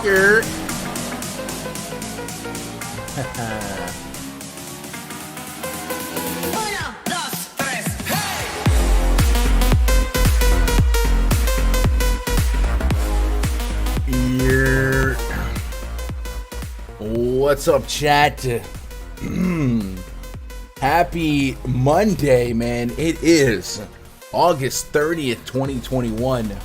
Here. Here. What's up, chat? Happy Monday, man. It is August 30th, 2021.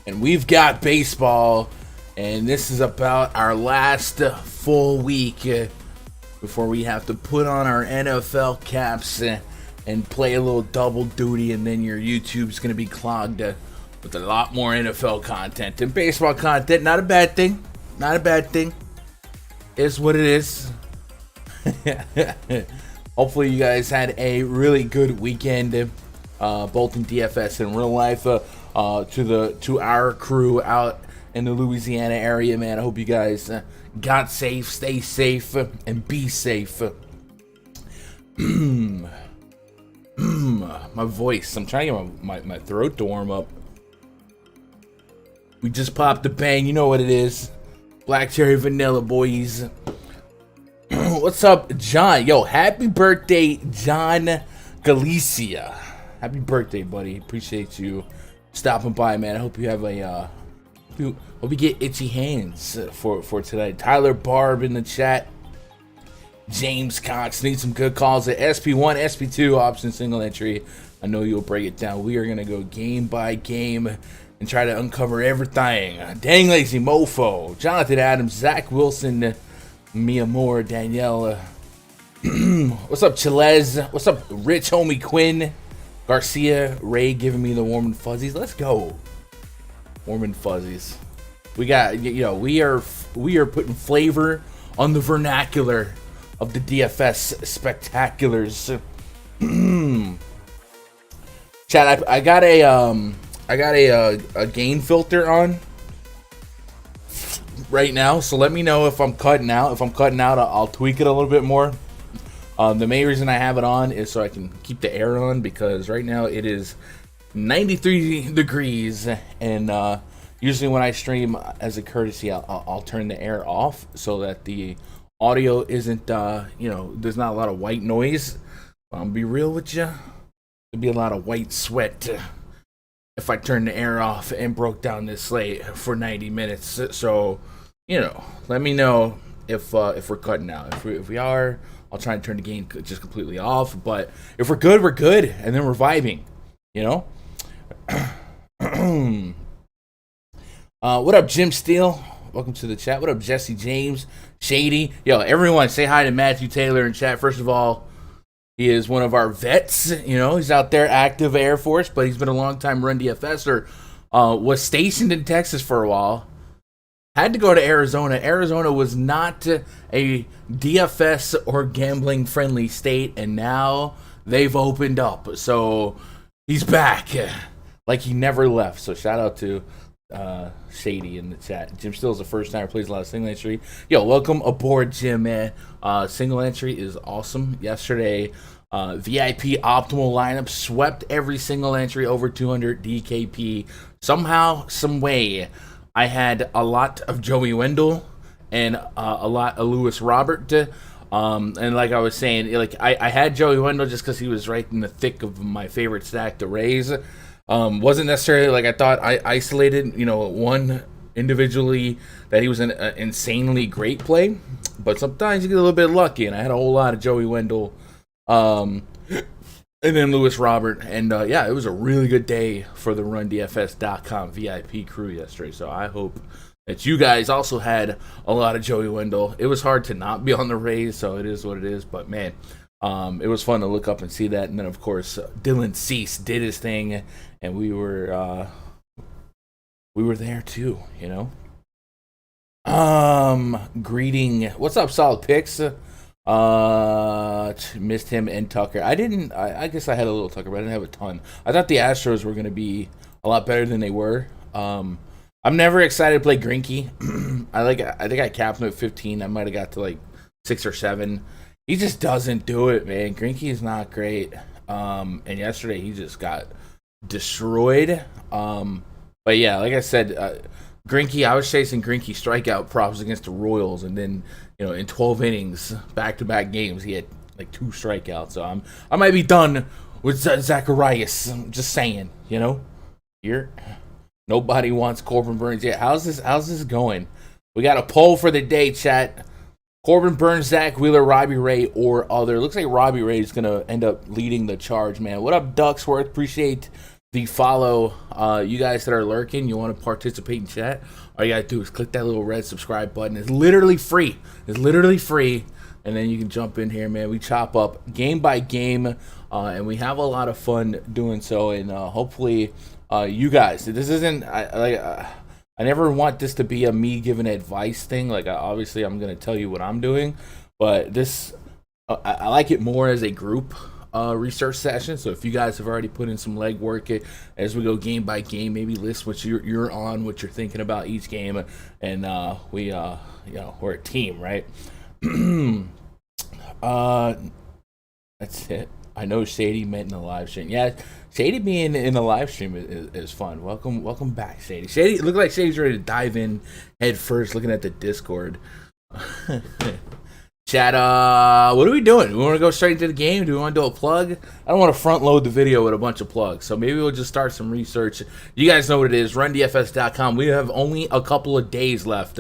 And we've got baseball, and this is about our last full week before we have to put on our NFL caps and play a little double duty, and then your YouTube's going to be clogged with a lot more NFL content and baseball content. Not a bad thing. Not a bad thing. It's what it is. Hopefully you guys had a really good weekend, both in DFS and real life. To our crew out in the Louisiana area, man, I hope you guys got safe, stay safe, and be safe. My voice, I'm trying to get my throat to warm up. We just popped the bang, you know what it is. Black cherry vanilla, boys. What's up, John? Yo, happy birthday, John Galicia. Happy birthday, buddy. Appreciate you stopping by, man. I hope you have hope you get itchy hands for today. Tyler Barb in the chat. James Cox needs some good calls at SP1, SP2, option single entry. I know you'll break it down. We are going to go game by game and try to uncover everything. Dang Lazy Mofo, Jonathan Adams, Zach Wilson, Mia Moore, Danielle. What's up, Chelez? What's up, Rich Homie Quinn? Garcia, Ray giving me the warm and fuzzies. Let's go. Warm and fuzzies. We got, we are putting flavor on the vernacular of the DFS spectaculars. Chat, I got a gain filter on right now, so let me know if I'm cutting out. If I'm cutting out, I'll tweak it a little bit more. The main reason I have it on is so I can keep the air on, because right now it is 93 degrees, and usually when I stream, as a courtesy, I'll turn the air off so that the audio isn't, there's not a lot of white noise. I'll be real with you. There'll be a lot of white sweat if I turned the air off and broke down this slate for 90 minutes. So, let me know if we're cutting out. If we are, I'll try and turn the game just completely off. But if we're good, we're good, and then we're vibing. What up, Jim Steele? Welcome to the chat. What up, Jesse James? Shady. Yo, everyone, say hi to Matthew Taylor in chat. First of all, he is one of our vets. He's out there, active Air Force, but he's been a long time run DFSer. Was stationed in Texas for a while. Had to go to Arizona. Arizona was not a DFS or gambling friendly state, and now they've opened up. So he's back like he never left. So shout out to Shady in the chat. Jim Still is the first timer, plays a lot of single entry. Yo, welcome aboard, Jim, man. Single entry is awesome. Yesterday, VIP optimal lineup swept every single entry over 200 DKP. Somehow, some way, I had a lot of Joey Wendell and a lot of Lewis Robert. And like I was saying, I had Joey Wendell just because he was right in the thick of my favorite stack, the Rays. Wasn't necessarily like I thought. I isolated, one individually that he was an insanely great play, but sometimes you get a little bit lucky, and I had a whole lot of Joey Wendell, and then Lewis Robert, and it was a really good day for the RunDFS.com VIP crew yesterday. So I hope that you guys also had a lot of Joey Wendell. It was hard to not be on the Rays, so it is what it is. But man, it was fun to look up and see that, and then of course Dylan Cease did his thing. And we were there too, Greeting. What's up, Solid Picks? Missed him and Tucker. I guess I had a little Tucker, but I didn't have a ton. I thought the Astros were gonna be a lot better than they were. I'm never excited to play Greinke. I think I capped him at 15. I might have got to like 6 or 7. He just doesn't do it, man. Greinke is not great. And yesterday he just got destroyed. But yeah, like I said, Greinke, I was chasing Greinke strikeout props against the Royals, and then in 12 innings, back-to-back games, he had like 2 strikeouts. So I might be done with Zacharias. I'm just saying, here nobody wants Corbin Burns yet. How's this going? We got a poll for the day, chat. Corbin Burns, Zach Wheeler, Robbie Ray, or other. Looks like Robbie Ray is going to end up leading the charge, man. What up, Ducksworth? Appreciate the follow. You guys that are lurking, you want to participate in chat, all you got to do is click that little red subscribe button. It's literally free. And then you can jump in here, man. We chop up game by game, and we have a lot of fun doing so. And hopefully you guys, this isn't... I never want this to be a me giving advice thing. Like, obviously, I'm going to tell you what I'm doing. But this, I like it more as a group research session. So if you guys have already put in some legwork as we go game by game, maybe list what you're on, what you're thinking about each game. And we're a team, right? That's it. I know Shady meant in the live stream. Yeah, Shady being in the live stream is fun. Welcome back, Shady. Shady, it looked like Shady's ready to dive in head first, looking at the Discord. Chat, what are we doing? Do we want to go straight into the game? Do we want to do a plug? I don't want to front load the video with a bunch of plugs, so maybe we'll just start some research. You guys know what it is, RunDFS.com. We have only a couple of days left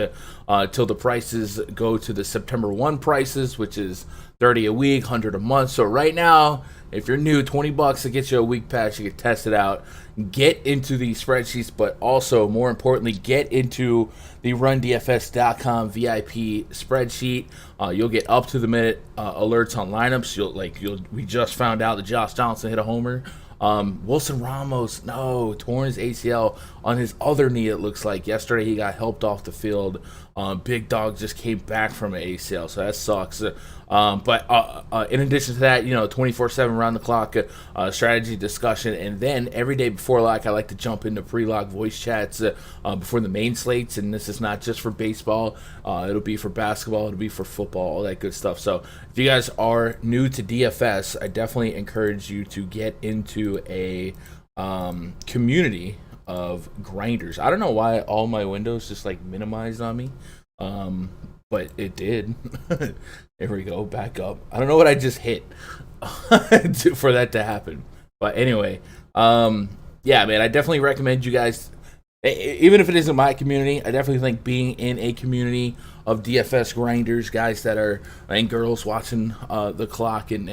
till the prices go to the September 1 prices, which is $30 a week, $100 a month. So right now, if you're new, $20 to get you a week pass. You can test it out, get into the spreadsheets, but also, more importantly, get into the RunDFS.com VIP spreadsheet. You'll get up to the minute alerts on lineups. We just found out that Josh Johnson hit a homer. Wilson Ramos, torn his ACL on his other knee, it looks like. Yesterday he got helped off the field. Big Dog just came back from an ACL, so that sucks. But in addition to that, 24/7 round the clock strategy discussion, and then every day before lock, I like to jump into pre-lock voice chats before the main slates, and this is not just for baseball. It'll be for basketball, it'll be for football, all that good stuff. So if you guys are new to DFS, I definitely encourage you to get into a community of grinders. I don't know why all my windows just minimized on me, but it did. There we go, back up. I don't know what I just hit for that to happen, but anyway, yeah, man, I definitely recommend you guys, even if it isn't my community, I definitely think being in a community of DFS grinders, guys that are, and girls watching the clock and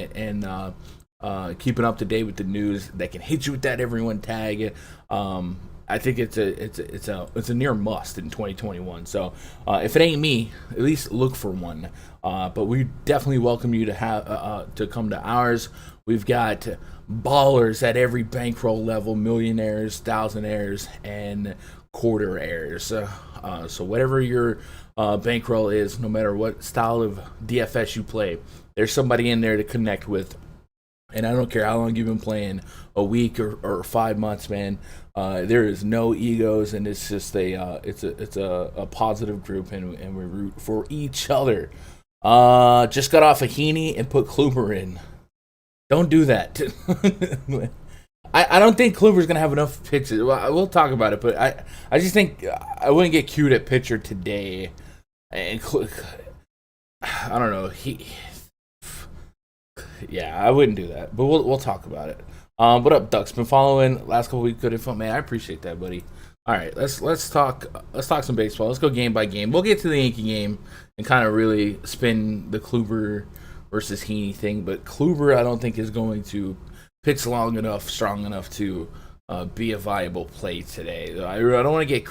keeping up to date with the news, that can hit you with that everyone tag. I think it's a near must in 2021. So if it ain't me, at least look for one. But we definitely welcome you to have to come to ours. We've got ballers at every bankroll level, millionaires, thousandaires, and quarteraires. So whatever your bankroll is, no matter what style of DFS you play, there's somebody in there to connect with. And I don't care how long you've been playing, a week or 5 months, man. There is no egos, and it's just a positive group, and we root for each other. Just got off a Heaney and put Kluber in. Don't do that. I don't think Kluber's gonna have enough pitches. Well, we'll talk about it, but I just think I wouldn't get cute at pitcher today. And I don't know. Yeah, I wouldn't do that, but we'll talk about it. What up, Ducks? Been following last couple weeks. Good info, man. I appreciate that, buddy. All right, let's talk some baseball. Let's go game by game. We'll get to the Yankee game and kind of really spin the Kluber versus Heaney thing. But Kluber, I don't think is going to pitch strong enough to be a viable play today. I don't want to get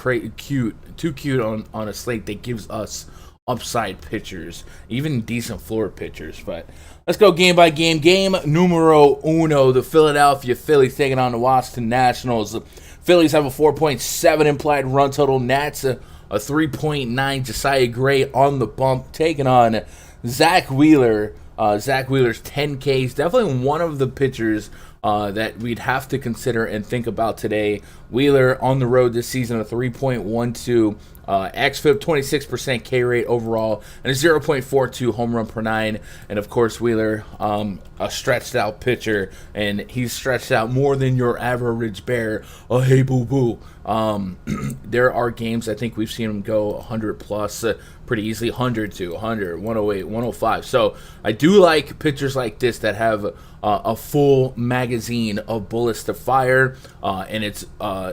too cute on a slate that gives us upside pitchers, even decent floor pitchers. But let's go game by game. Game numero uno, the Philadelphia Phillies taking on the Washington Nationals. The Phillies have a 4.7 implied run total. Nats a 3.9. Josiah Gray on the bump, taking on Zach Wheeler. Zach Wheeler's 10 Ks. Definitely one of the pitchers that we'd have to consider and think about today. Wheeler on the road this season, a 3.12 xFIP, 26% K rate overall, and a 0.42 home run per nine. And of course, Wheeler, a stretched out pitcher, and he's stretched out more than your average bear. Oh, hey, boo boo. There are games I think we've seen him go 100 plus pretty easily, 100 to 100, 108, 105. So I do like pitchers like this that have a full magazine of bullets to fire, and it's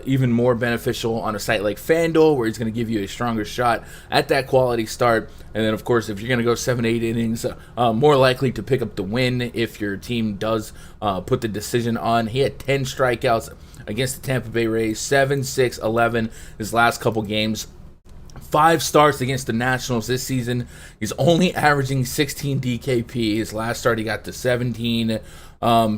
even more beneficial on a site like Fanduel, where he's going to give you a stronger shot at that quality start. And then, of course, if you're going to go 7-8 innings, more likely to pick up the win if your team does put the decision on. He had 10 strikeouts against the Tampa Bay Rays, 7-6-11 his last couple games. 5 starts against the Nationals this season. He's only averaging 16 DKP. His last start, he got to 17.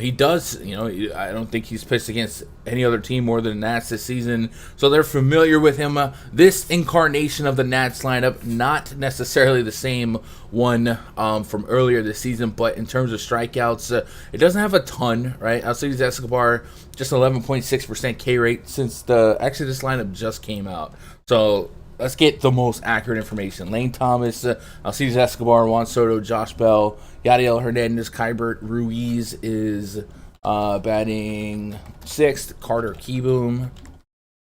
He does, I don't think he's pitched against any other team more than the Nats this season, so they're familiar with him. This incarnation of the Nats lineup, not necessarily the same one from earlier this season, but in terms of strikeouts, it doesn't have a ton, right? Alcides Escobar, just 11.6% K rate since this lineup just came out. So let's get the most accurate information. Lane Thomas, Alcides Escobar, Juan Soto, Josh Bell, Yadiel Hernandez, Kybert Ruiz is batting 6th. Carter Kieboom.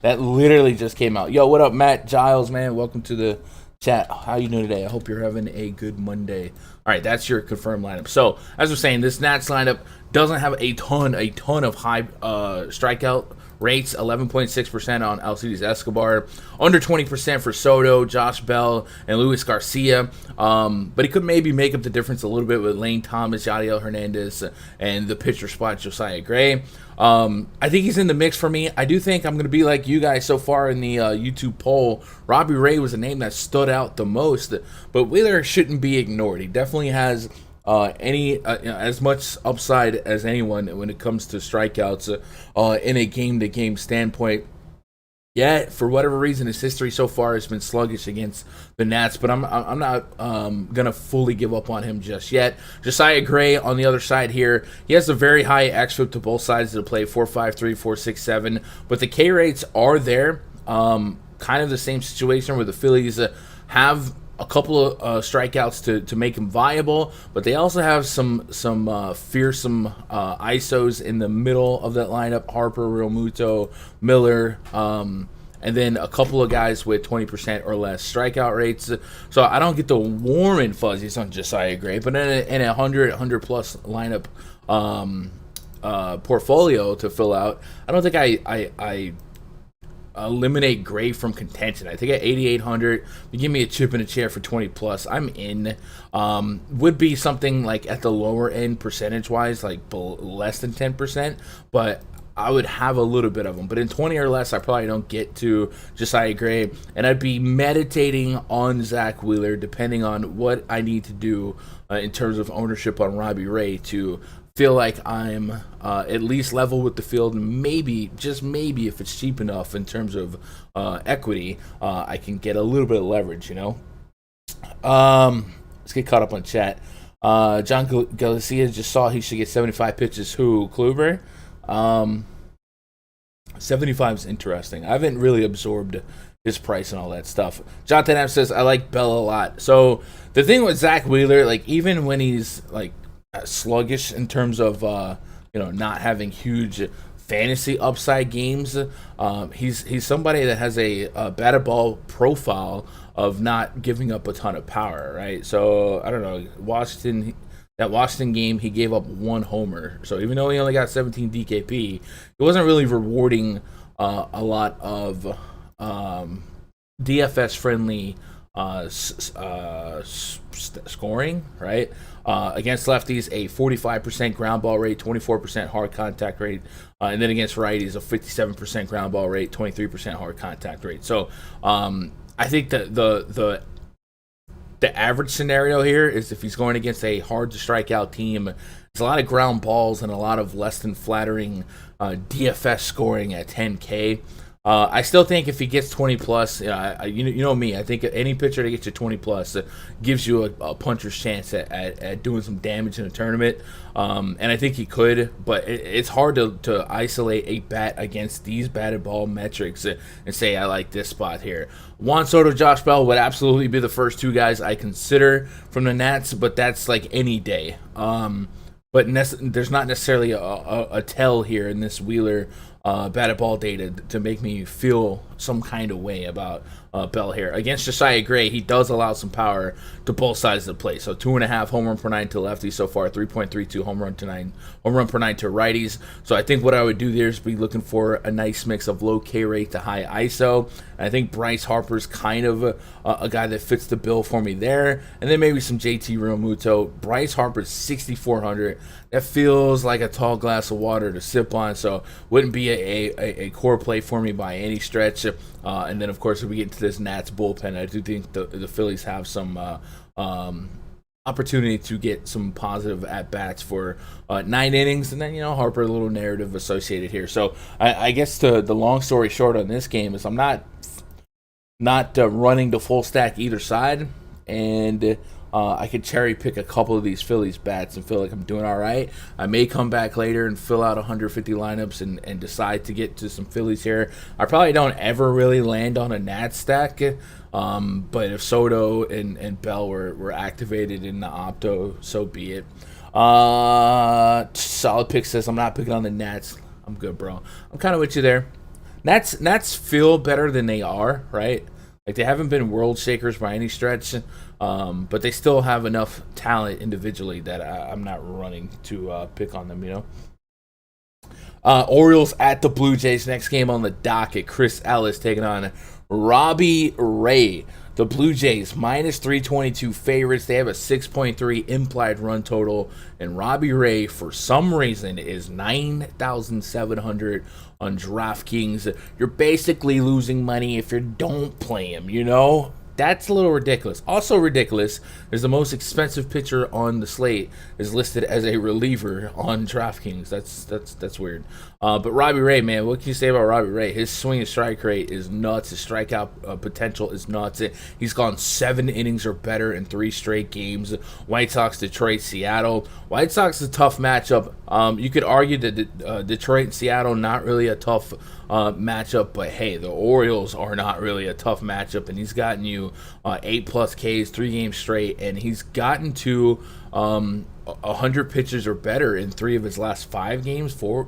That literally just came out. Yo, what up, Matt Giles, man? Welcome to the chat. How you doing today? I hope you're having a good Monday. All right, that's your confirmed lineup. So, as we're saying, this Nats lineup doesn't have a ton of high strikeout rates, 11.6% on Alcides Escobar, under 20% for Soto, Josh Bell, and Luis Garcia. But he could maybe make up the difference a little bit with Lane Thomas, Yadiel Hernandez, and the pitcher spot, Josiah Gray. I think he's in the mix for me. I do think I'm going to be like you guys so far in the YouTube poll. Robbie Ray was a name that stood out the most, but Wheeler shouldn't be ignored. He definitely has as much upside as anyone when it comes to strikeouts in a game-to-game standpoint. Yeah, for whatever reason, his history so far has been sluggish against the Nats, but I'm not gonna fully give up on him just yet. Josiah Gray on the other side here, he has a very high xFIP to both sides of the play, 4.53, 4.67, but the K rates are there. Kind of the same situation where the Phillies have a couple of strikeouts to make him viable, but they also have some fearsome ISOs in the middle of that lineup: Harper, Realmuto, Miller, and then a couple of guys with 20% or less strikeout rates. So I don't get the warm and fuzzies on Josiah Gray, but in a 100 plus lineup, portfolio to fill out, I don't think I eliminate Gray from contention. I think at 8,800, you give me a chip and a chair for 20 plus, I'm in. Would be something like at the lower end percentage wise, like less than 10%, but I would have a little bit of them. But in 20 or less, I probably don't get to Josiah Gray, and I'd be meditating on Zach Wheeler depending on what I need to do in terms of ownership on Robbie Ray to feel like I'm at least level with the field, and maybe, just maybe, if it's cheap enough in terms of equity, I can get a little bit of leverage, Let's get caught up on chat. John Galicia just saw he should get 75 pitches. Who? Kluber? 75 is interesting. I haven't really absorbed his price and all that stuff. Jonathan M says, I like Bell a lot. So the thing with Zach Wheeler, like, even when he's like sluggish in terms of not having huge fantasy upside games, he's somebody that has a batted ball profile of not giving up a ton of power, right? So I don't know, that Washington game, he gave up 1 homer. So even though he only got 17 DKP, it wasn't really rewarding a lot of DFS friendly scoring, right? Against lefties, a 45% ground ball rate, 24% hard contact rate, and then against righties, a 57% ground ball rate, 23% hard contact rate. So I think that the average scenario here is if he's going against a hard to strike out team, there's a lot of ground balls and a lot of less than flattering DFS scoring at 10K. I still think if he gets 20 plus, you know me, I think any pitcher that gets you 20 plus gives you a puncher's chance at doing some damage in a tournament. And I think he could, but it's hard to isolate a bat against these batted ball metrics and say I like this spot here. Juan Soto, Josh Bell would absolutely be the first 2 guys I consider from the Nats, but that's like any day. But there's not necessarily a tell here in this Wheeler batted ball data to make me feel some kind of way about Bell here. Against Josiah Gray, he does allow some power to both sides of the plate. So 2.5 home run per 9 to lefties so far, 3.32 home run per 9 to righties. So I think what I would do there is be looking for a nice mix of low K rate to high ISO. And I think Bryce Harper's kind of a guy that fits the bill for me there. And then maybe some JT Realmuto. Bryce Harper's 6,400. That feels like a tall glass of water to sip on, so wouldn't be a core play for me by any stretch. And then, of course, if we get into this Nats bullpen, I do think the Phillies have some opportunity to get some positive at-bats for 9 innings, and then, Harper, a little narrative associated here. So I guess the long story short on this game is I'm not running the full stack either side, and I could cherry pick a couple of these Phillies bats and feel like I'm doing all right. I may come back later and fill out 150 lineups and decide to get to some Phillies here. I probably don't ever really land on a Nats stack, but if Soto and Bell were activated in the Opto, so be it. Solid Pick says, I'm not picking on the Nats. I'm good, bro. I'm kind of with you there. Nats feel better than they are, right? Like, they haven't been world shakers by any stretch, but they still have enough talent individually that I'm not running to pick on them, Orioles at the Blue Jays. Next game on the docket. Chris Ellis taking on Robbie Ray. The Blue Jays, minus 322 favorites. They have a 6.3 implied run total. And Robbie Ray, for some reason, is 9,700 on DraftKings. You're basically losing money if you don't play him, That's a little ridiculous. Also ridiculous is the most expensive pitcher on the slate is listed as a reliever on DraftKings. That's weird. But Robbie Ray, man, what can you say about Robbie Ray? His swing and strike rate is nuts. His strikeout potential is nuts. He's gone 7 innings or better in 3 straight games. White Sox, Detroit, Seattle. White Sox is a tough matchup. You could argue that Detroit and Seattle not really a tough matchup, but hey, the Orioles are not really a tough matchup, and he's gotten you 8+ Ks 3 games straight, and he's gotten to 100 pitches or better in 3 of his last 5 games, 4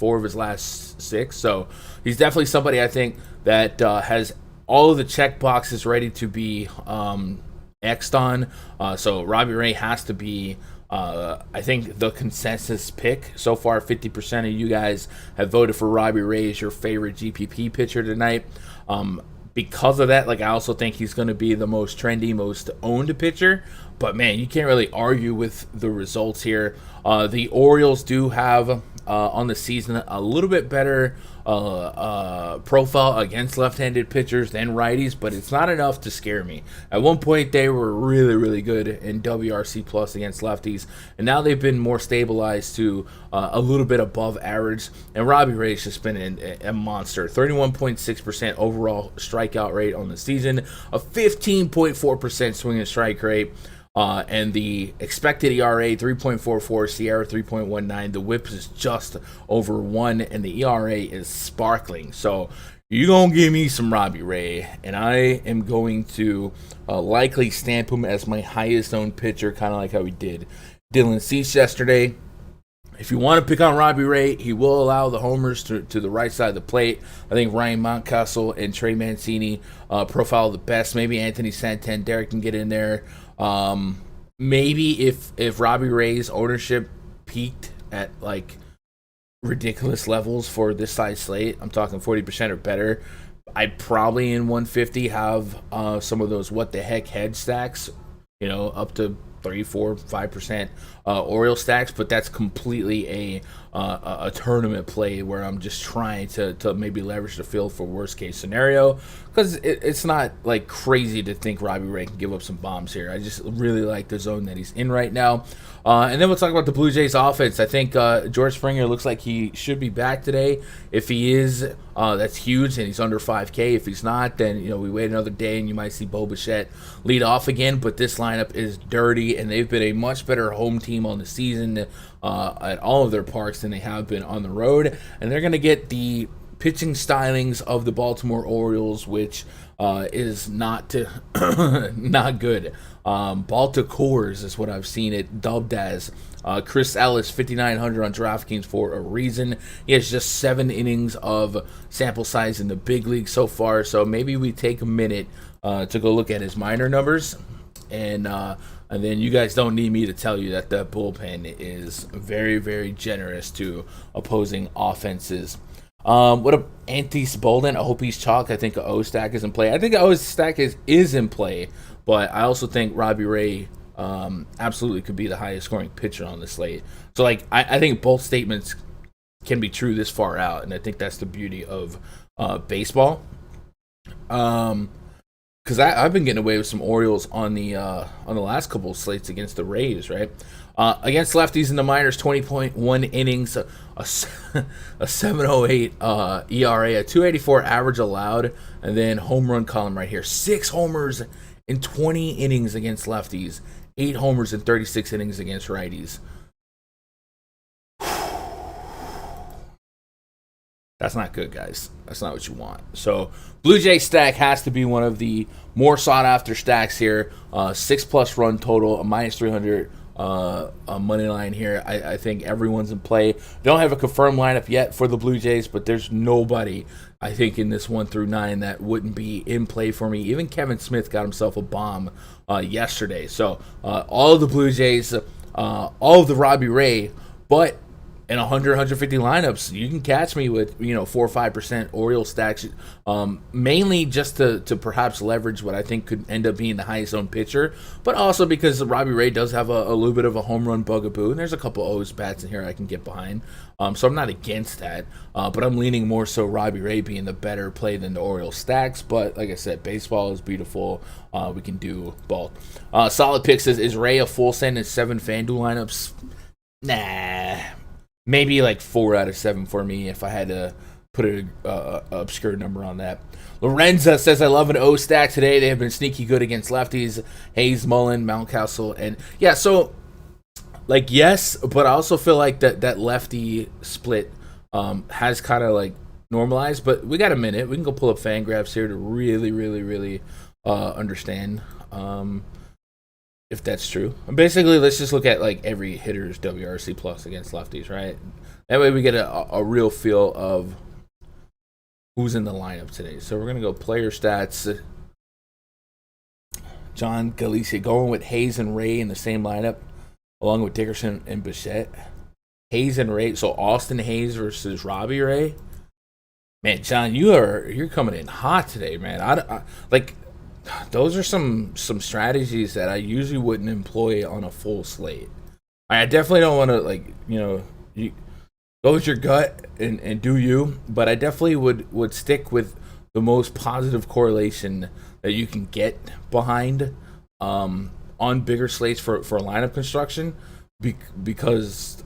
of his last 6. So he's definitely somebody I think that has all of the check boxes ready to be X'd on. So Robbie Ray has to be I think the consensus pick so far, 50% of you guys have voted for Robbie Ray as your favorite GPP pitcher tonight. Because of that, like, I also think he's going to be the most trendy, most owned pitcher. But man, you can't really argue with the results here. The Orioles do have on the season a little bit better profile against left-handed pitchers than righties, but it's not enough to scare me. At one point, they were really, really good in WRC plus against lefties, and now they've been more stabilized to a little bit above average. And Robbie Ray's just been a monster. 31.6% overall strikeout rate on the season, a 15.4% swing and strike rate. And the expected ERA 3.44, Sierra 3.19. The WHIP is just over 1, and the ERA is sparkling. So you're going to give me some Robbie Ray, and I am going to likely stamp him as my highest owned pitcher, kind of like how we did Dylan Cease yesterday. If you want to pick on Robbie Ray, he will allow the homers to the right side of the plate. I think Ryan Mountcastle and Trey Mancini profile the best. Maybe Anthony Santander can get in there. Maybe if Robbie Ray's ownership peaked at like ridiculous levels for this size slate, I'm talking 40% or better, I'd probably in 150 have some of those what the heck head stacks, up to 3, 4, 5% Orioles stacks, but that's completely a tournament play where I'm just trying to maybe leverage the field for worst case scenario, because it's not like crazy to think Robbie Ray can give up some bombs here. I just really like the zone that he's in right now. And then we'll talk about the Blue Jays offense. I think George Springer looks like he should be back today. If he is, that's huge, and he's under 5K. If he's not, then we wait another day and you might see Bo Bichette lead off again. But this lineup is dirty, and they've been a much better home team on the season at all of their parks than they have been on the road. And they're going to get the pitching stylings of the Baltimore Orioles, which is not good. Balticores is what I've seen it dubbed as. Chris Ellis, 5,900 on DraftKings for a reason. He has just 7 innings of sample size in the big league so far, so maybe we take a minute to go look at his minor numbers, and then you guys don't need me to tell you that the bullpen is very, very generous to opposing offenses. What up, Antis Bolden? I hope he's chalk. I think a O stack is in play. I think a O stack is in play, but I also think Robbie Ray absolutely could be the highest scoring pitcher on the slate. So, I think both statements can be true this far out, and I think that's the beauty of baseball. Because I've been getting away with some Orioles on the last couple of slates against the Rays, right? Against lefties in the minors, 20.1 innings, a 7.08 ERA, a 2.84 average allowed, and then home run column right here. 6 homers in 20 innings against lefties, 8 homers in 36 innings against righties. That's not good, guys. That's not what you want. So, Blue Jay stack has to be one of the more sought-after stacks here. 6+ run total, a -300 money line here. I think everyone's in play. Don't have a confirmed lineup yet for the Blue Jays, but there's nobody, I think, in this 1 through 9 that wouldn't be in play for me. Even Kevin Smith got himself a bomb yesterday. So, all of the Blue Jays, all of the Robbie Ray, but in 100, 150 lineups, you can catch me with 4 or 5% Orioles stacks, mainly just to perhaps leverage what I think could end up being the highest owned pitcher, but also because Robbie Ray does have a little bit of a home run bugaboo, and there's a couple O's bats in here I can get behind. So I'm not against that, but I'm leaning more so Robbie Ray being the better play than the Orioles stacks. But like I said, baseball is beautiful. We can do both. Solid picks is Ray a full send in 7 Fanduel lineups? Nah. Maybe 4 out of 7 for me if I had to put an obscure number on that. Lorenza says, I love an O stack today. They have been sneaky good against lefties. Hayes, Mullen, Mountcastle. And yeah, so yes, but I also feel like that lefty split has kind of normalized. But we got a minute. We can go pull up Fangraphs here to really, really, really understand if that's true. Basically, let's just look at every hitter's WRC plus against lefties, right? That way we get a real feel of who's in the lineup today. So we're going to go player stats. John Galicia going with Hayes and Ray in the same lineup. along with Dickerson and Bichette. Hayes and Ray. So Austin Hayes versus Robbie Ray. Man, John, you're coming in hot today, man. I like those are some strategies that I usually wouldn't employ on a full slate. I definitely don't want to you go with your gut and do you, but I definitely would stick with the most positive correlation that you can get behind on bigger slates for lineup construction. Because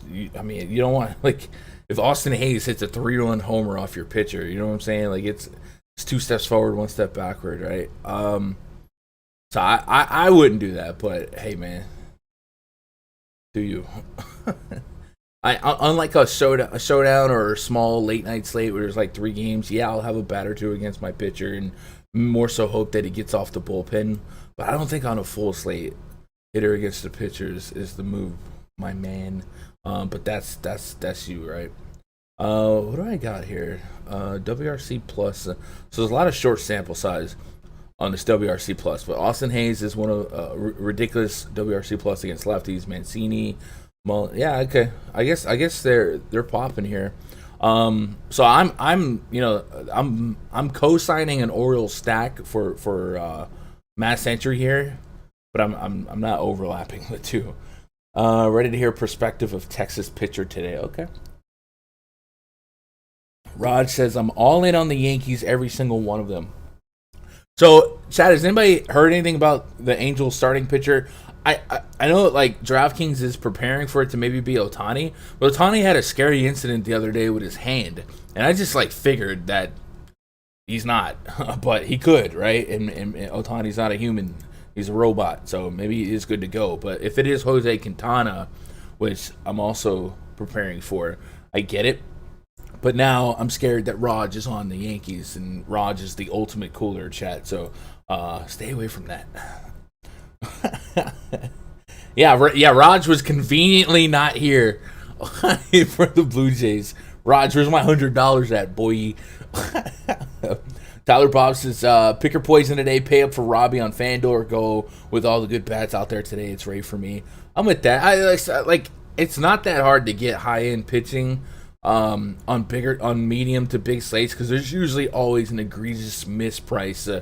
you don't want, like, if Austin Hayes hits a 3-run homer off your pitcher, you know what I'm saying? Like it's 2 steps forward, 1 step backward, right? So I wouldn't do that, but hey, man, do you? Unlike a showdown or a small late night slate where there's like 3 games, yeah, I'll have a bat or 2 against my pitcher and more so hope that he gets off the bullpen. But I don't think on a full slate, hitter against the pitchers is the move, my man. But that's you, right? What do I got here? WRC plus. So there's a lot of short sample size on this WRC plus, but Austin Hayes is one of ridiculous WRC plus against lefties. Mancini, yeah, okay. I guess they're popping here. So I'm co-signing an Orioles stack for Matt Century here, but I'm not overlapping the two. Ready to hear perspective of Texas pitcher today. Okay. Raj says, I'm all in on the Yankees, every single one of them. So, Chad, has anybody heard anything about the Angels starting pitcher? I know like DraftKings is preparing for it to maybe be Ohtani, but Ohtani had a scary incident the other day with his hand, and I just like figured that he's not, but he could, right? And Ohtani's not a human. He's a robot, so maybe he is good to go. But if it is Jose Quintana, which I'm also preparing for, I get it. But now I'm scared that Raj is on the Yankees, and Raj is the ultimate cooler, chat. So stay away from that. yeah, Raj was conveniently not here for the Blue Jays. Raj, where's my $100 at, boy? Tyler Bob says, pick your poison today, pay up for Robbie on Fanduel, or go with all the good bats out there today. It's Ray for me. I'm with that. I like it's not that hard to get high-end pitching on medium to big slates, because there's usually always an egregious misprice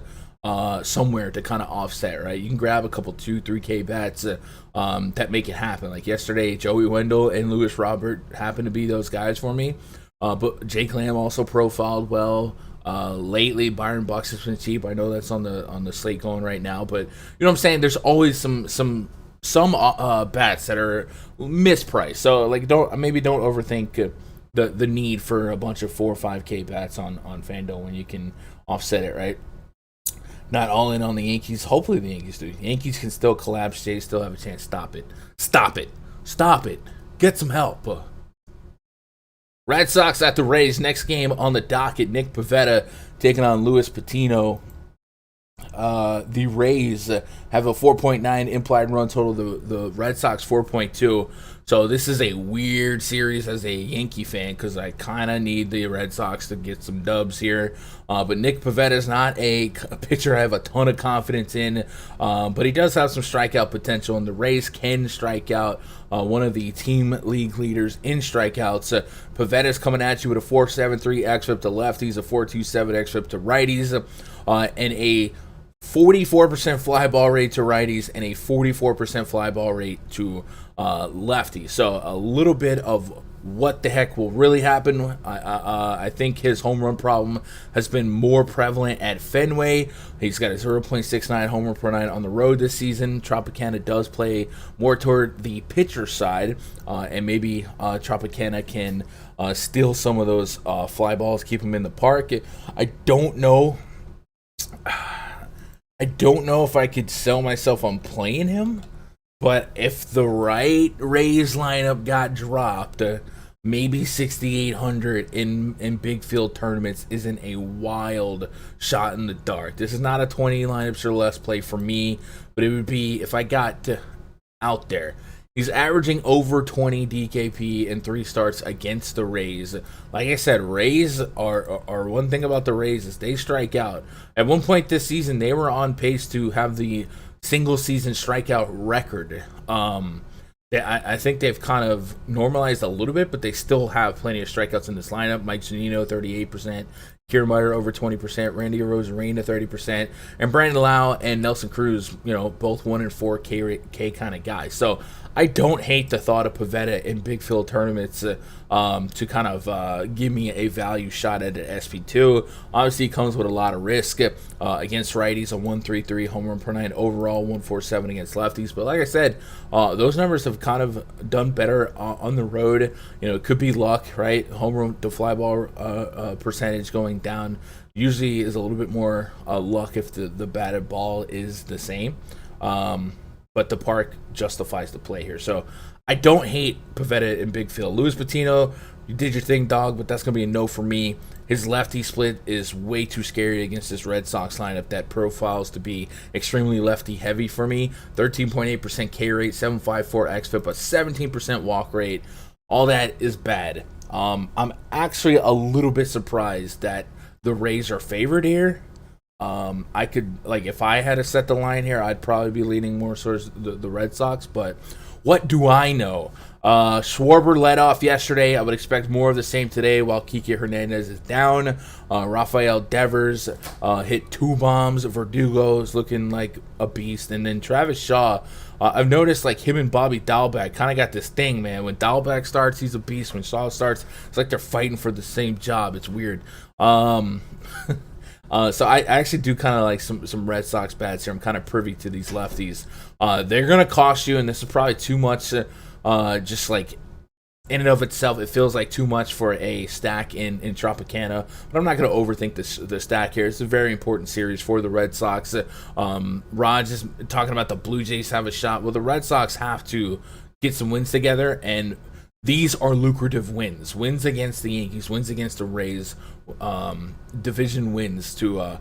somewhere to kind of offset, right? You can grab a couple 2-3K bats that make it happen. Like yesterday, Joey Wendell and Lewis Robert happened to be those guys for me. But Jake Lamb also profiled well. Lately, Byron Bucks has been cheap. I know that's on the slate going right now, but you know what I'm saying. There's always some bats that are mispriced. So like, don't overthink the need for a bunch of 4 or 5K bats on Fanduel when you can offset it, right? Not all in on the Yankees. Hopefully the Yankees do. The Yankees can still collapse. Jays still have a chance. Stop it. Get some help. Red Sox at the Rays. Next game on the docket. Nick Pivetta taking on Luis Patino. The Rays have a 4.9 implied run total. The Red Sox 4.2. So this is a weird series as a Yankee fan, because I kind of need the Red Sox to get some dubs here. But Nick Pivetta is not a pitcher I have a ton of confidence in, but he does have some strikeout potential, and the Rays can strike out. One of the team league leaders in strikeouts. Pivetta's coming at you with a 4.73 xFIP to lefties, a 4.27 xFIP to righties, and a 44% fly ball rate to righties and a 44% fly ball rate to lefties. So a little bit of what the heck will really happen. I think his home run problem has been more prevalent at Fenway. He's got a 0.69 homer per nine on the road this season. Tropicana does play more toward the pitcher side, and maybe Tropicana can steal some of those fly balls, keep him in the park. I don't know if I could sell myself on playing him, but if the right Rays lineup got dropped, maybe 6,800 in big field tournaments isn't a wild shot in the dark. This is not a 20 lineups or less play for me, but it would be if I got out there. He's averaging over 20 DKP in 3 starts against the Rays. Like I said, Rays are one thing about the Rays is they strike out. At one point this season, they were on pace to have the single season strikeout record. I think they've kind of normalized a little bit, but they still have plenty of strikeouts in this lineup. Mike Zunino, 38%. Kiermaier over 20%, Randy Arozarena 30%, and Brandon Lau and Nelson Cruz, both 1 and 4 K kind of guys. So I don't hate the thought of Pivetta in big field tournaments to kind of give me a value shot at an SP2. Obviously, it comes with a lot of risk against righties, a 1.33 home run per nine overall, 1.47 against lefties. But like I said, those numbers have kind of done better on the road. It could be luck, right? Home run to fly ball percentage going down usually is a little bit more luck if the batted ball is the same. But the park justifies the play here. So I don't hate Pivetta in big field. Luis Patino, you did your thing, dog, but that's going to be a no for me. His lefty split is way too scary against this Red Sox lineup that profiles to be extremely lefty heavy for me. 13.8% K rate, 7.54 xFIP, a 17% walk rate. All that is bad. I'm actually a little bit surprised that the Rays are favored here. I could, if I had to set the line here, I'd probably be leaning more towards the Red Sox, but what do I know? Schwarber led off yesterday. I would expect more of the same today while Kike Hernandez is down. Rafael Devers hit 2 bombs. Verdugo is looking like a beast. And then Travis Shaw, I've noticed him and Bobby Dahlbeck kind of got this thing, man. When Dahlbeck starts, he's a beast. When Shaw starts, it's like they're fighting for the same job. It's weird. So I actually do kind of like some Red Sox bats here. I'm kind of privy to these lefties. They're going to cost you, and this is probably too much just in and of itself. It feels like too much for a stack in Tropicana, but I'm not going to overthink the stack here. It's a very important series for the Red Sox. Raj is talking about the Blue Jays have a shot. Well, the Red Sox have to get some wins together, and these are lucrative wins. Wins against the Yankees, wins against the Rays, division wins to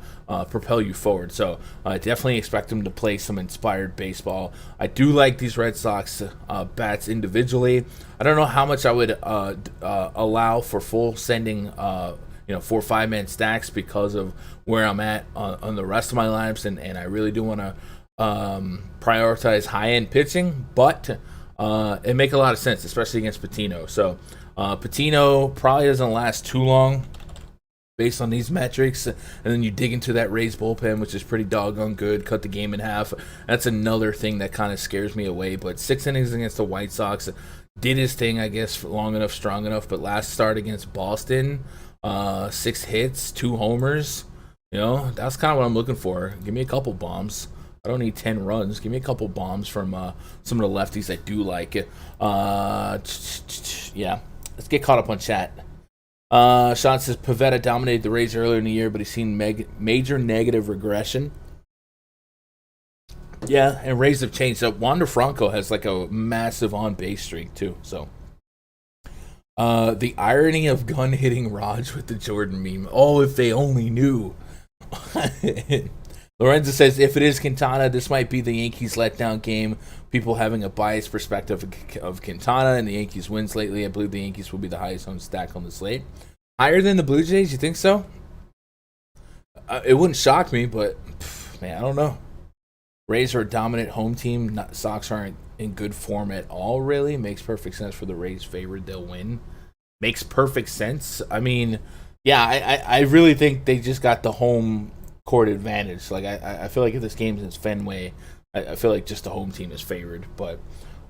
propel you forward. So I definitely expect them to play some inspired baseball. I do like these Red Sox bats individually. I don't know how much I would allow for full sending 4 or 5 man stacks because of where I'm at on the rest of my lineups, and I really do want to prioritize high-end pitching, but it make a lot of sense, especially against Patino. So Patino probably doesn't last too long based on these metrics, and then you dig into that Rays bullpen, which is pretty doggone good, cut the game in half. That's another thing that kind of scares me away, but 6 innings against the White Sox did his thing, I guess, for long enough, strong enough, but last start against Boston, 6 hits, 2 homers, that's kind of what I'm looking for. Give me a couple bombs. I don't need 10 runs. Give me a couple bombs from some of the lefties I do like. Yeah, let's get caught up on chat. Sean says Pivetta dominated the Rays earlier in the year, but he's seen major negative regression. Yeah, and Rays have changed. So Wander Franco has a massive on-base streak too. So the irony of gun hitting Raj with the Jordan meme. Oh, if they only knew. Lorenzo says, if it is Quintana, this might be the Yankees' letdown game. People having a biased perspective of Quintana and the Yankees' wins lately. I believe the Yankees will be the highest owned stack on the slate. Higher than the Blue Jays? You think so? It wouldn't shock me, but, man, I don't know. Rays are a dominant home team. Sox aren't in good form at all, really. Makes perfect sense for the Rays favored. They'll win. Makes perfect sense. I mean, yeah, I really think they just got the home court advantage. I feel like if this game's in Fenway, I feel like just the home team is favored. But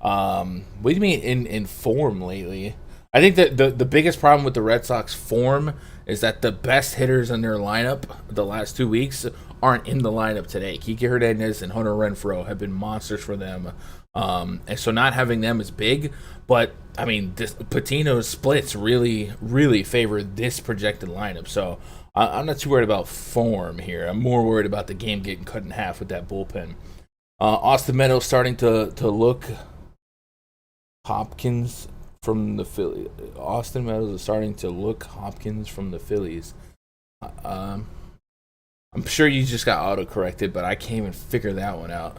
what do you mean in form lately? I think that the biggest problem with the Red Sox form is that the best hitters in their lineup the last 2 weeks aren't in the lineup today. Kike Hernandez and Hunter Renfroe have been monsters for them. And so not having them is big. But, I mean, Patino's splits really, really favor this projected lineup. So I'm not too worried about form here. I'm more worried about the game getting cut in half with that bullpen. Austin Meadows starting to look Hopkins from the Phillies. Austin Meadows is starting to look Hopkins from the Phillies. I'm sure you just got auto-corrected, but I can't even figure that one out.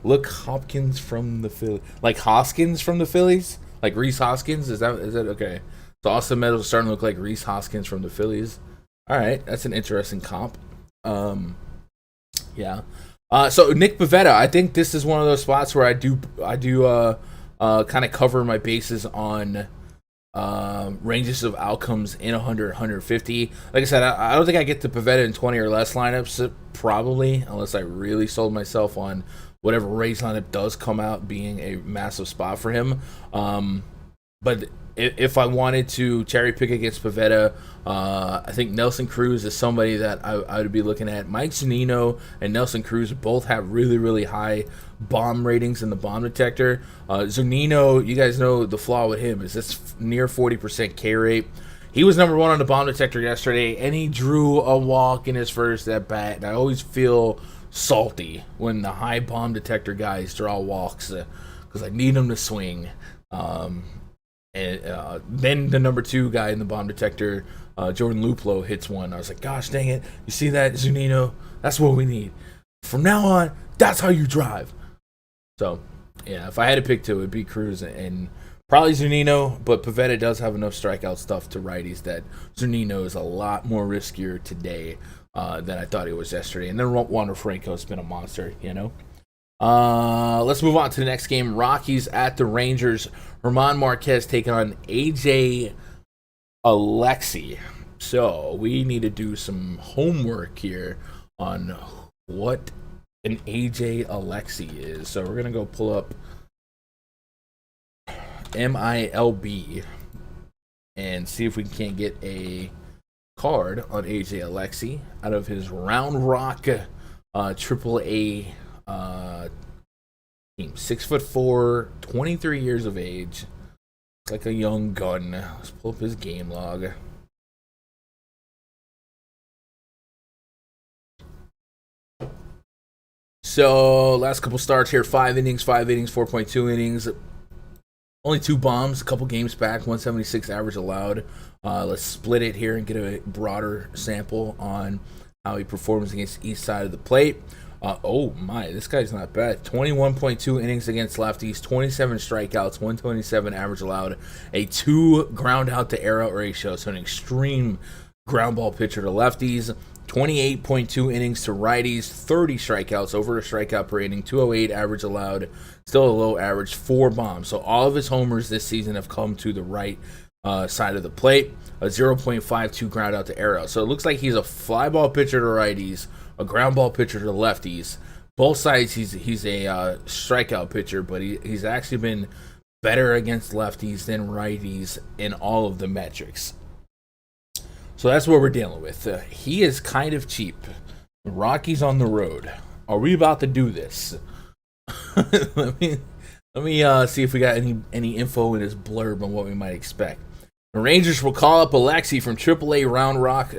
Look Hopkins from the Phillies. Like Hoskins from the Phillies? Like Reese Hoskins? Is that okay? So Austin Meadows is starting to look like Reese Hoskins from the Phillies. All right, that's an interesting comp. Yeah. So Nick Pivetta, I think this is one of those spots where I do kind of cover my bases on ranges of outcomes in 100, 150. Like I said, I don't think I get to Pivetta in 20 or less lineups, probably, unless I really sold myself on whatever Rays lineup does come out being a massive spot for him. But if I wanted to cherry pick against Pivetta, I think Nelson Cruz is somebody that I would be looking at. Mike Zunino and Nelson Cruz both have really, really high bomb ratings in the bomb detector. Zunino, you guys know the flaw with him is this near 40% K rate. He was number one on the bomb detector yesterday, and he drew a walk in his first at bat. And I always feel salty when the high bomb detector guys draw walks because I need them to swing. And then the number two guy in the bomb detector, Jordan Luplow, hits one. I was like, gosh dang it. You see that, Zunino? That's what we need. From now on, that's how you drive. So, yeah, if I had to pick two, it'd be Cruz and probably Zunino, but Pivetta does have enough strikeout stuff to righties that Zunino is a lot more riskier today than I thought he was yesterday. And then Wander Franco's been a monster, you know? Let's move on to the next game. Rockies at the Rangers. German Marquez taking on AJ Alexy. So we need to do some homework here on what an AJ Alexy is. So we're going to go pull up MILB and see if we can't get a card on AJ Alexy out of his Round Rock AAA team. 6'4", 23 years of age. It's like a young gun. Let's pull up his game log. So last couple starts here: 5 innings, 4.2 innings. Only 2 bombs, a couple games back, 176 average allowed. Let's split it here and get a broader sample on how he performs against each side of the plate. Oh my, this guy's not bad. 21.2 innings against lefties, 27 strikeouts, 127 average allowed, a 2 ground out to air out ratio, so an extreme ground ball pitcher to lefties. 28.2 innings to righties, 30 strikeouts, over a strikeout per inning, 208 average allowed, still a low average, 4 bombs. So all of his homers this season have come to the right side of the plate, a 0.52 ground out to air out. So it looks like he's a fly ball pitcher to righties, a ground ball pitcher to lefties. Both sides, he's a strikeout pitcher, but he's actually been better against lefties than righties in all of the metrics. So that's what we're dealing with. He is kind of cheap. The Rockies on the road. Are we about to do this? Let me see if we got any info in his blurb on what we might expect. The Rangers will call up Alexy from AAA Round Rock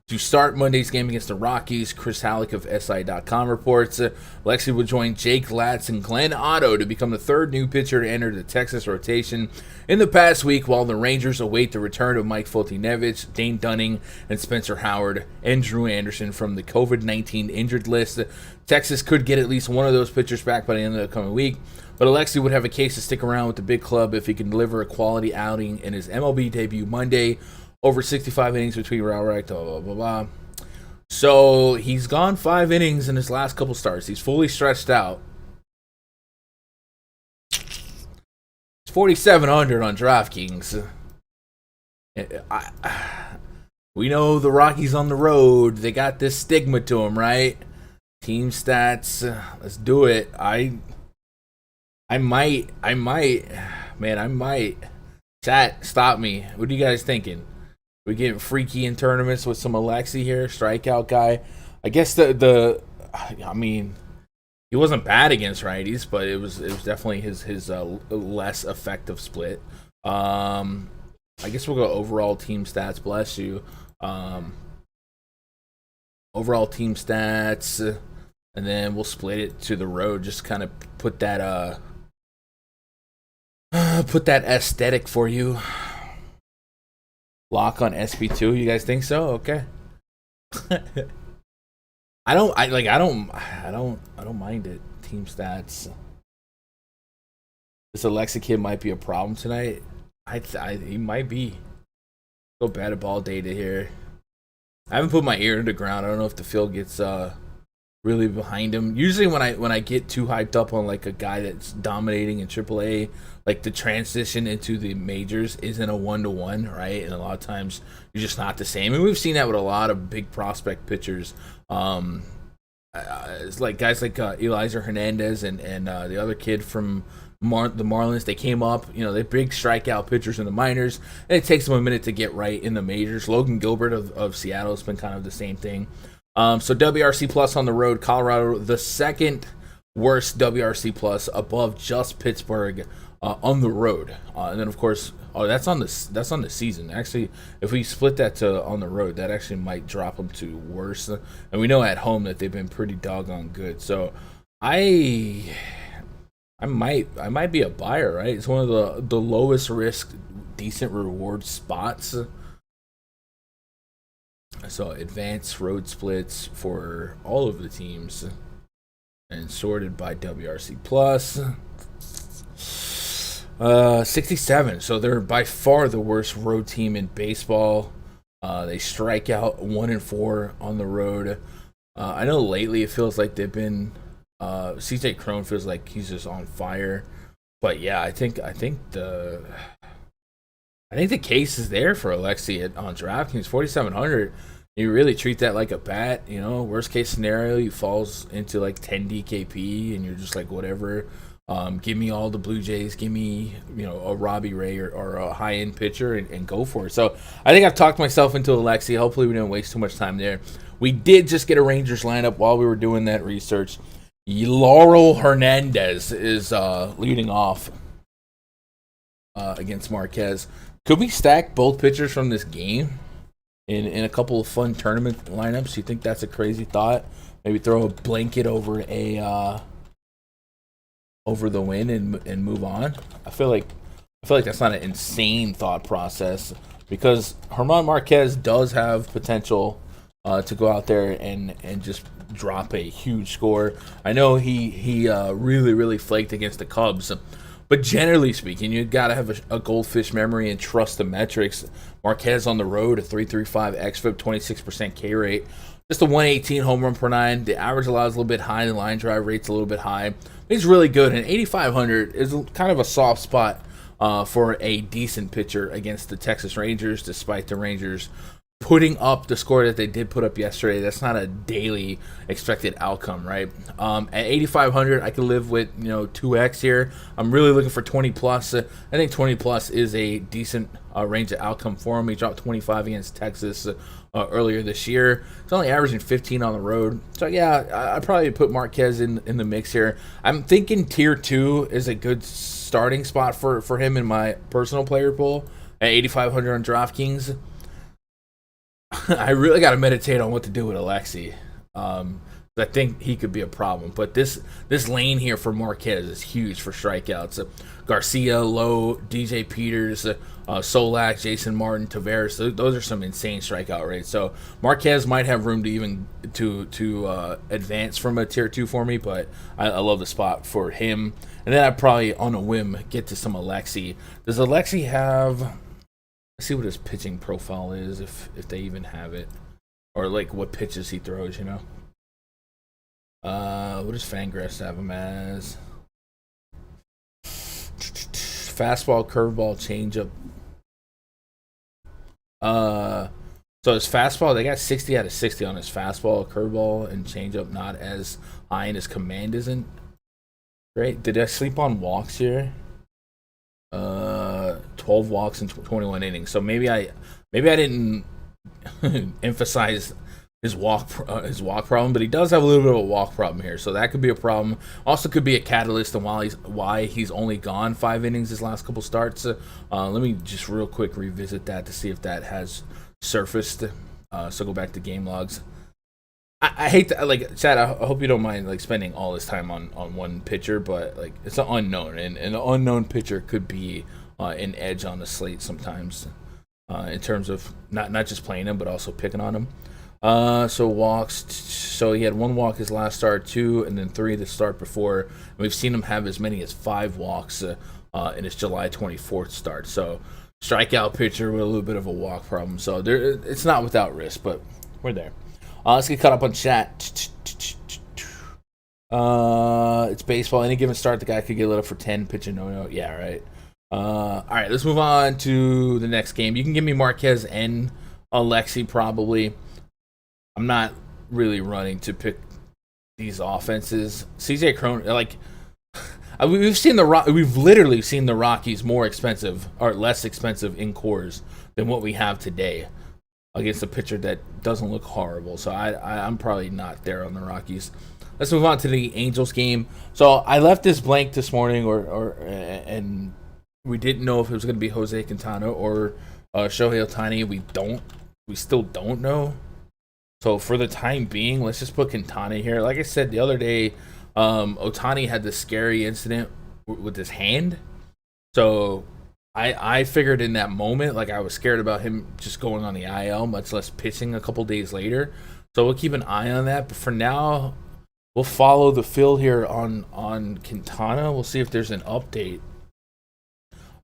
to start Monday's game against the Rockies. Chris Halleck of SI.com reports Alexy will join Jake Latz and Glenn Otto to become the third new pitcher to enter the Texas rotation in the past week, while the Rangers await the return of Mike Foltynewicz, Dane Dunning, and Spencer Howard, and Drew Anderson from the COVID-19 injured list. Texas could get at least one of those pitchers back by the end of the coming week, but Alexy would have a case to stick around with the big club if he can deliver a quality outing in his MLB debut Monday. Over 65 innings between round right, blah, blah, blah, blah. So he's gone 5 innings in his last couple starts. He's fully stretched out. It's 4,700 on DraftKings. We know the Rockies on the road. They got this stigma to them, right? Team stats. Let's do it. I might. Chat, stop me. What are you guys thinking? We getting freaky in tournaments with some Alexy here, strikeout guy. I guess I mean, he wasn't bad against righties, but it was definitely his less effective split. I guess we'll go overall team stats. Bless you. Overall team stats, and then we'll split it to the road. Just kind of put that aesthetic for you. Lock on SP2. You guys think so? Okay. I don't mind it. Team stats. This Alexy kid might be a problem tonight. He might be. Go batted ball data here. I haven't put my ear to the ground. I don't know if the field gets really behind him. Usually when I get too hyped up on like a guy that's dominating in AAA, like the transition into the majors isn't a 1-to-1, right? And a lot of times you're just not the same. And we've seen that with a lot of big prospect pitchers. It's like guys like Eliezer Hernandez and the other kid from the Marlins. They came up, they're big strikeout pitchers in the minors, and it takes them a minute to get right in the majors. Logan Gilbert of Seattle has been kind of the same thing. So WRC plus on the road, Colorado, the second worst WRC plus, above just Pittsburgh on the road. And then of course, that's on the season. Actually, if we split that to on the road, that actually might drop them to worse. And we know at home that they've been pretty doggone good. So I might be a buyer, right? It's one of the lowest risk, decent reward spots. So advanced road splits for all of the teams and sorted by WRC plus. 67. So they're by far the worst road team in baseball. They strike out 1-4 on the road. I know lately it feels like they've been CJ Cron feels like he's just on fire. But yeah, I think the case is there for Alexi on DraftKings. 4,700. You really treat that like a bat. Worst case scenario, he falls into like 10 DKP, and you're just like, whatever. Give me all the Blue Jays. Give me a Robbie Ray or a high end pitcher and go for it. So I think I've talked myself into Alexi. Hopefully we didn't waste too much time there. We did just get a Rangers lineup while we were doing that research. Laurel Hernandez is leading off against Marquez. Could we stack both pitchers from this game in a couple of fun tournament lineups? You think that's a crazy thought? Maybe throw a blanket over over the win and move on. I feel like that's not an insane thought process, because German Marquez does have potential to go out there and just drop a huge score. I know he really, really flaked against the Cubs, but generally speaking, you got to have a goldfish memory and trust the metrics. Marquez on the road, a 3.35 xFIP, 26% K rate, just a 118 home run per 9. The average allows a little bit high, the line drive rate's a little bit high. He's really good, and 8,500 is kind of a soft spot for a decent pitcher against the Texas Rangers, despite the Rangers putting up the score that they did put up yesterday. That's not a daily expected outcome, right? At 8,500, I could live with 2x here. I'm really looking for 20 plus. I think 20 plus is a decent range of outcome for him. He dropped 25 against Texas earlier this year. He's only averaging 15 on the road. So yeah, I'd probably put Marquez in the mix here. I'm thinking tier 2 is a good starting spot for him in my personal player pool at 8,500 on DraftKings. I really got to meditate on what to do with Alexi. I think he could be a problem. But this lane here for Marquez is huge for strikeouts. Garcia, Lowe, DJ Peters, Solak, Jason Martin, Taveras. Those are some insane strikeout rates. So Marquez might have room to even to advance from a tier 2 for me. But I love the spot for him. And then I'd probably, on a whim, get to some Alexi. Does Alexi have... Let's see what his pitching profile is, if they even have it. Or like what pitches he throws, What does Fangraphs have him as? Fastball, curveball, changeup. So his fastball, they got 60 out of 60 on his fastball, curveball, and changeup not as high, and his command isn't great. Did I sleep on walks here? 12 walks in 21 innings. So maybe I didn't emphasize his walk problem, but he does have a little bit of a walk problem here, so that could be a problem. Also, could be a catalyst on why he's only gone 5 innings his last couple starts. Let me just real quick revisit that to see if that has surfaced. So go back to game logs. I hate to, Chad, I hope you don't mind spending all this time on one pitcher, but it's an unknown, and an unknown pitcher could be an edge on the slate sometimes, in terms of not just playing him but also picking on him. So walks. So he had 1 walk his last start, 2, and then 3 the start before. And we've seen him have as many as 5 walks in his July 24th start. So strikeout pitcher with a little bit of a walk problem. So it's not without risk, but we're there. Let's get caught up on chat. It's baseball. Any given start, the guy could get lit up for 10, pitch a no. Yeah, right. All right, let's move on to the next game. You can give me Marquez and Alexi probably. I'm not really running to pick these offenses. CJ Cron, like we've literally seen the Rockies more expensive or less expensive in cores than what we have today against a pitcher that doesn't look horrible. So I'm probably not there on the Rockies. Let's move on to the Angels game. So I left this blank this morning, and we didn't know if it was going to be Jose Quintana or Shohei Ohtani. We still don't know. So for the time being, let's just put Quintana here. Like I said the other day, Ohtani had this scary incident with his hand. So I figured in that moment, like I was scared about him just going on the IL, much less pitching a couple days later. So we'll keep an eye on that. But for now, we'll follow the field here on Quintana. We'll see if there's an update.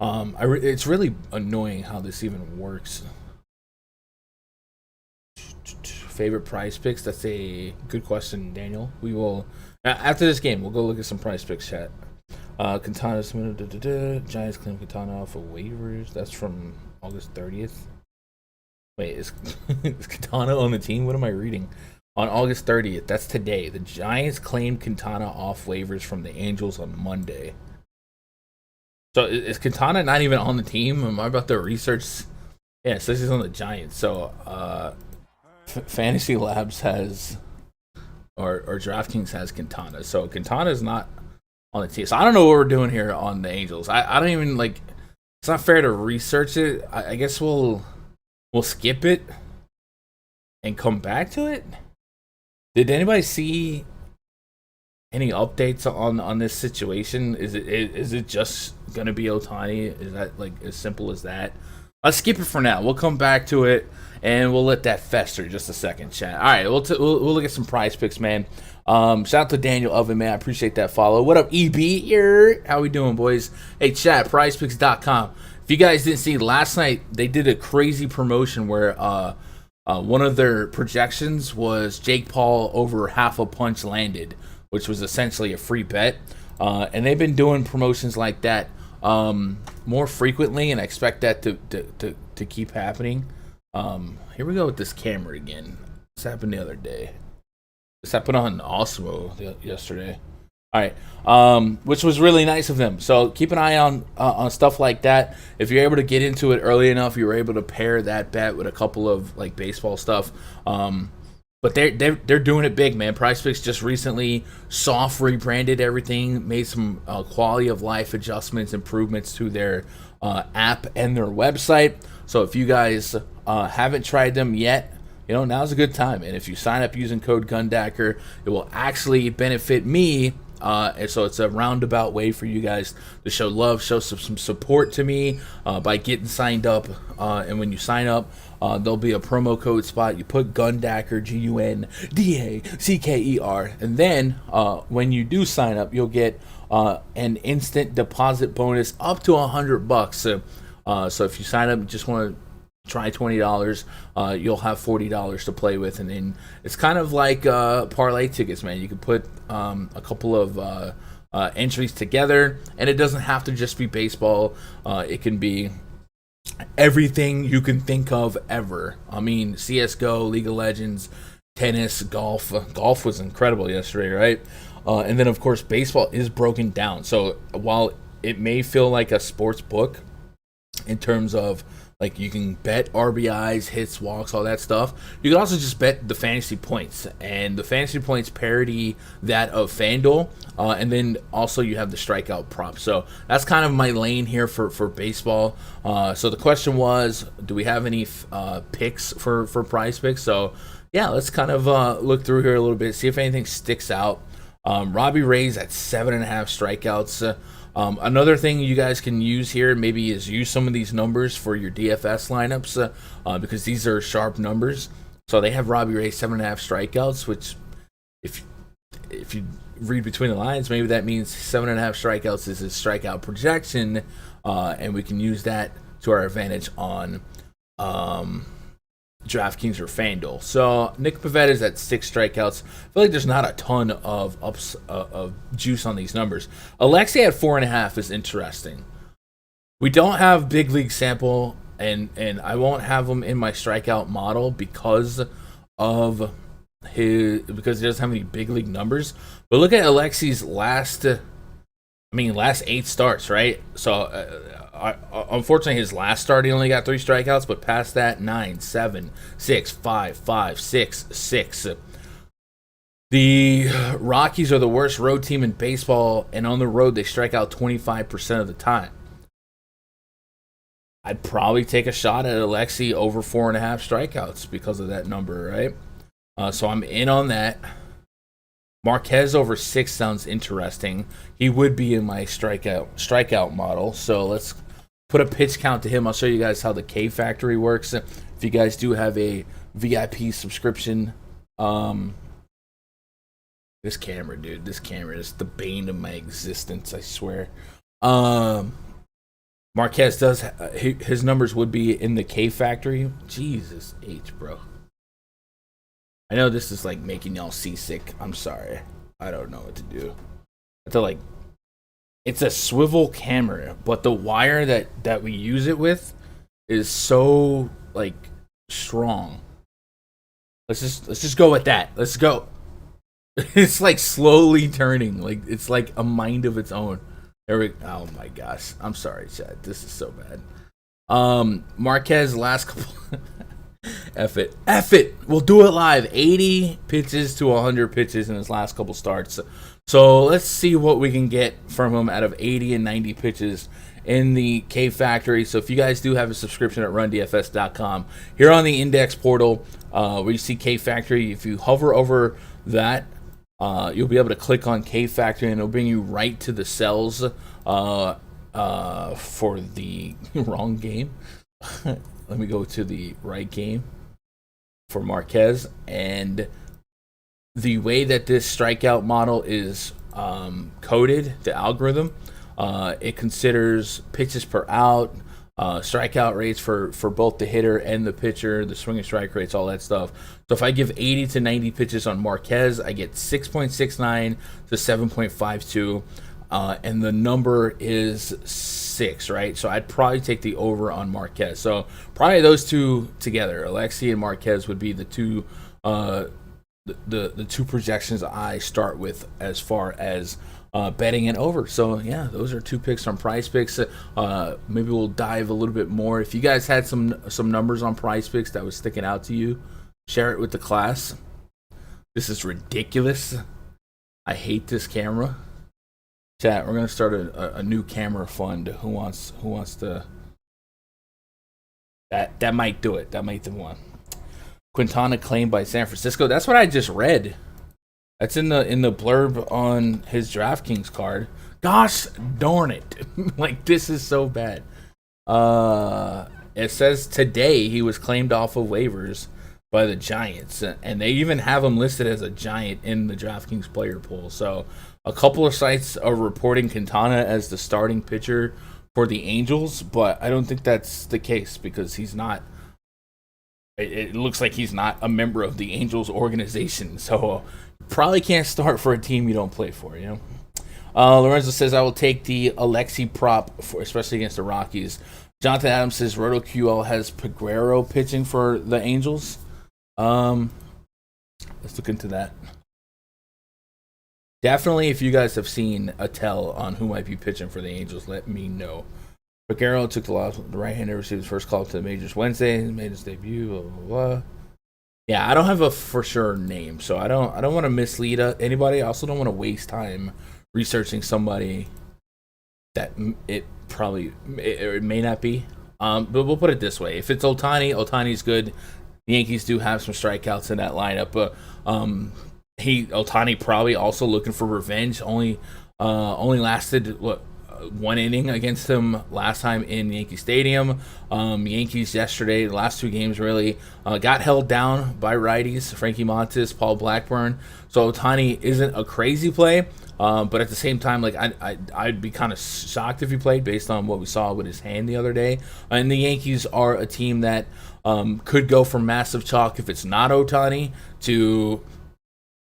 It's really annoying how this even works. Favorite prize picks? That's a good question, Daniel. We will after this game. We'll go look at some prize picks, chat. Quintana's Giants claim Quintana off of waivers. That's from August 30th. Wait, is Quintana on the team? What am I reading? On August 30th, that's today. The Giants claimed Quintana off waivers from the Angels on Monday. So is Quintana not even on the team? Am I about to research? Yeah, it says he's on the Giants. So Fantasy Labs has, or DraftKings has Quintana. So Quintana is not on the team. So I don't know what we're doing here on the Angels. I don't even like. It's not fair to research it. I guess we'll skip it and come back to it. Did anybody see any updates on this situation? Is it just gonna be Ohtani? Is that like as simple as that? Let's skip it for now. We'll come back to it and we'll let that fester just a second, chat. All right, we'll look at some prize picks, man. Shout out to Daniel Oven, man. I appreciate that follow. What up, EB? Here, how we doing, boys? Hey, chat, PrizePicks.com. If you guys didn't see last night, they did a crazy promotion where one of their projections was Jake Paul over half a punch landed, which was essentially a free bet. And they've been doing promotions like that more frequently, and I expect that to keep happening. Here we go with this camera again. This happened the other day. This happened on Osmo yesterday. All right, which was really nice of them. So keep an eye on stuff like that. If you're able to get into it early enough, you were able to pair that bet with a couple of like baseball stuff. But they're doing it big, man. PrizePicks just recently soft rebranded everything, made some quality of life adjustments, improvements to their app and their website. So if you guys haven't tried them yet, now's a good time. And if you sign up using code GUNDACKER, it will actually benefit me. And so it's a roundabout way for you guys to show love, show some support to me by getting signed up. And when you sign up, there'll be a promo code spot. You put GUNDACKER, GUNDACKER, and then when you do sign up, you'll get an instant deposit bonus up to $100. So if you sign up, you just want to try $20, you'll have $40 to play with, and then it's kind of like parlay tickets, man. You can put a couple of entries together, and it doesn't have to just be baseball. It can be everything you can think of ever. I mean, CS:GO, League of Legends, tennis, golf. Golf was incredible yesterday, right? And then of course baseball is broken down. So while it may feel like a sports book in terms of like you can bet RBIs, hits, walks, all that stuff, you can also just bet the fantasy points. And the fantasy points parity that of Fanduel. And then also you have the strikeout prop. So that's kind of my lane here for baseball. So the question was, do we have any picks for prize picks? So yeah, let's kind of look through here a little bit, see if anything sticks out. Robbie Ray's at 7.5 strikeouts. Another thing you guys can use here maybe is use some of these numbers for your DFS lineups because these are sharp numbers. So they have Robbie Ray 7.5 strikeouts, which if you read between the lines, maybe that means 7.5 strikeouts is his strikeout projection, and we can use that to our advantage on DraftKings or Fanduel. So Nick Pivetta is at 6 strikeouts. I feel like there's not a ton of juice on these numbers. Alexei at 4.5 is interesting. We don't have big league sample, and I won't have him in my strikeout model because he doesn't have any big league numbers. But look at Alexei's last 8 starts, right? So unfortunately, his last start he only got 3 strikeouts, but past that 9, 7, 6, 5, 5, 6, 6. The Rockies are the worst road team in baseball, and on the road they strike out 25% of the time. I'd probably take a shot at Alexei over 4.5 strikeouts because of that number, right? So I'm in on that. Marquez over 6 sounds interesting. He would be in my strikeout model. So let's put a pitch count to him. I'll show you guys how the K Factory works. If you guys do have a VIP subscription, this camera, dude, this camera is the bane of my existence, I swear. Marquez does, his numbers would be in the K Factory. Jesus H, bro. I know this is like making y'all seasick. I'm sorry. I don't know what to do. It's a swivel camera, but the wire that we use it with is so like strong. Let's just go with that. Let's go. It's like slowly turning. Like it's like a mind of its own. Oh my gosh. I'm sorry, Chad. This is so bad. Marquez last couple F it. We'll do it live. 80 pitches to 100 pitches in his last couple starts. So let's see what we can get from him out of 80 and 90 pitches in the K Factory. So if you guys do have a subscription at rundfs.com, here on the index portal where you see K Factory, if you hover over that, you'll be able to click on K Factory and it'll bring you right to the cells for the wrong game. Let me go to the right game for Marquez. And the way that this strikeout model is coded, the algorithm, it considers pitches per out, strikeout rates for both the hitter and the pitcher, the swing and strike rates, all that stuff. So if I give 80 to 90 pitches on Marquez, I get 6.69 to 7.52. And the number is 6, right? So I'd probably take the over on Marquez. So probably those two together, Alexei and Marquez, would be the two the two projections I start with as far as betting and over. So yeah, those are 2 picks on PrizePicks. Maybe we'll dive a little bit more. If you guys had some numbers on PrizePicks that was sticking out to you, share it with the class. This is ridiculous. I hate this camera. Chat, we're gonna start a new camera fund. Who wants to? That might do it. That might be the one. Quintana claimed by San Francisco. That's what I just read. That's in the blurb on his DraftKings card. Gosh darn it! Like this is so bad. It says today he was claimed off of waivers by the Giants, and they even have him listed as a Giant in the DraftKings player pool. So a couple of sites are reporting Quintana as the starting pitcher for the Angels, but I don't think that's the case because he's not. It looks like he's not a member of the Angels organization, so probably can't start for a team you don't play for, you know? Lorenzo says, I will take the Alexei prop, especially against the Rockies. Jonathan Adams says, RotoQL has Peguero pitching for the Angels. Let's look into that. Definitely, if you guys have seen a tell on who might be pitching for the Angels, let me know. Peguero took the right-hander, received his first call to the majors Wednesday, made his debut, blah, blah, blah. Yeah, I don't have a for sure name, so I don't want to mislead anybody. I also don't want to waste time researching somebody that it may not be. But we'll put it this way: if it's Ohtani's good. The Yankees do have some strikeouts in that lineup, but Ohtani probably also looking for revenge. Only lasted 1 inning against him last time in Yankee Stadium. Yankees yesterday, the last 2 games really got held down by righties, Frankie Montas, Paul Blackburn. So Ohtani isn't a crazy play, but at the same time, like I'd be kind of shocked if he played based on what we saw with his hand the other day. And the Yankees are a team that Could go from massive chalk if it's not Ohtani to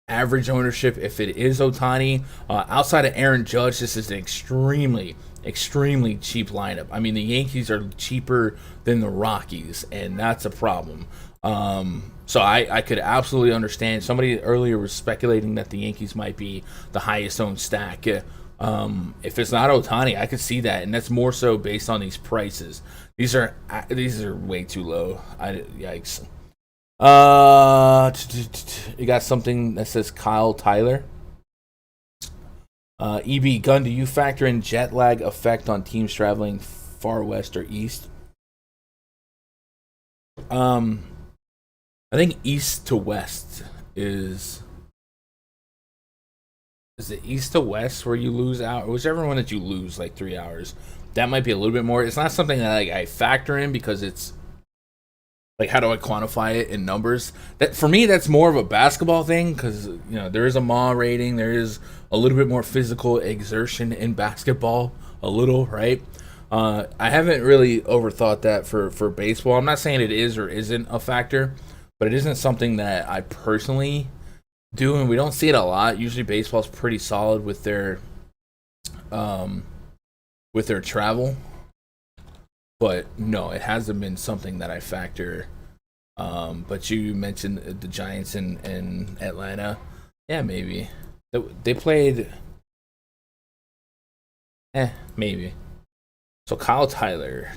average ownership if it is Ohtani. Outside of Aaron Judge, this is an extremely cheap lineup. I mean, the Yankees are cheaper than the Rockies, and that's a problem. So I could absolutely understand. Somebody earlier was speculating that the Yankees might be the highest owned stack. If it's not Ohtani, I could see that, and that's more so based on these prices. These are way too low. Yikes. You got something that says Kyle Tyler. EB Gun, do you factor in jet lag effect on teams traveling far west or east? I think east to west is it east to west where you lose out, whichever one that you lose like 3 hours. That might be a little bit more. It's not something that I factor in because it's like, how do I quantify it in numbers? That for me, that's more of a basketball thing because there is a MAW rating, there is a little bit more physical exertion in basketball, a little, right? I haven't really overthought that for baseball. I'm not saying it is or isn't a factor, but it isn't something that I personally do, and we don't see it a lot. Usually, baseball's pretty solid with their travel. But no, it hasn't been something that I factor. But you mentioned the Giants in Atlanta. Yeah, maybe. They played. Maybe. So Kyle Tyler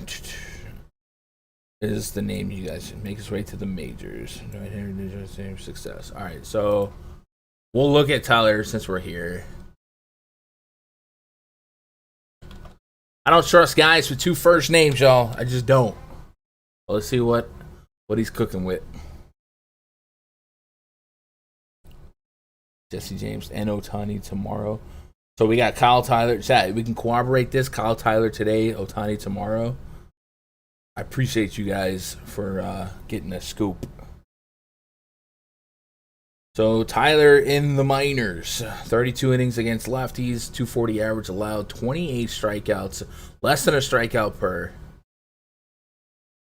is the name you guys should make his way to the majors. Success. All right, so we'll look at Tyler since we're here. I don't trust guys with two first names, y'all. I just don't. Well, let's see what he's cooking with. Jesse James and Ohtani tomorrow. So we got Kyle Tyler. Chat, we can corroborate this. Kyle Tyler today, Ohtani tomorrow. I appreciate you guys for getting a scoop. So Tyler in the minors, 32 innings against lefties, 240 average allowed, 28 strikeouts, less than a strikeout per.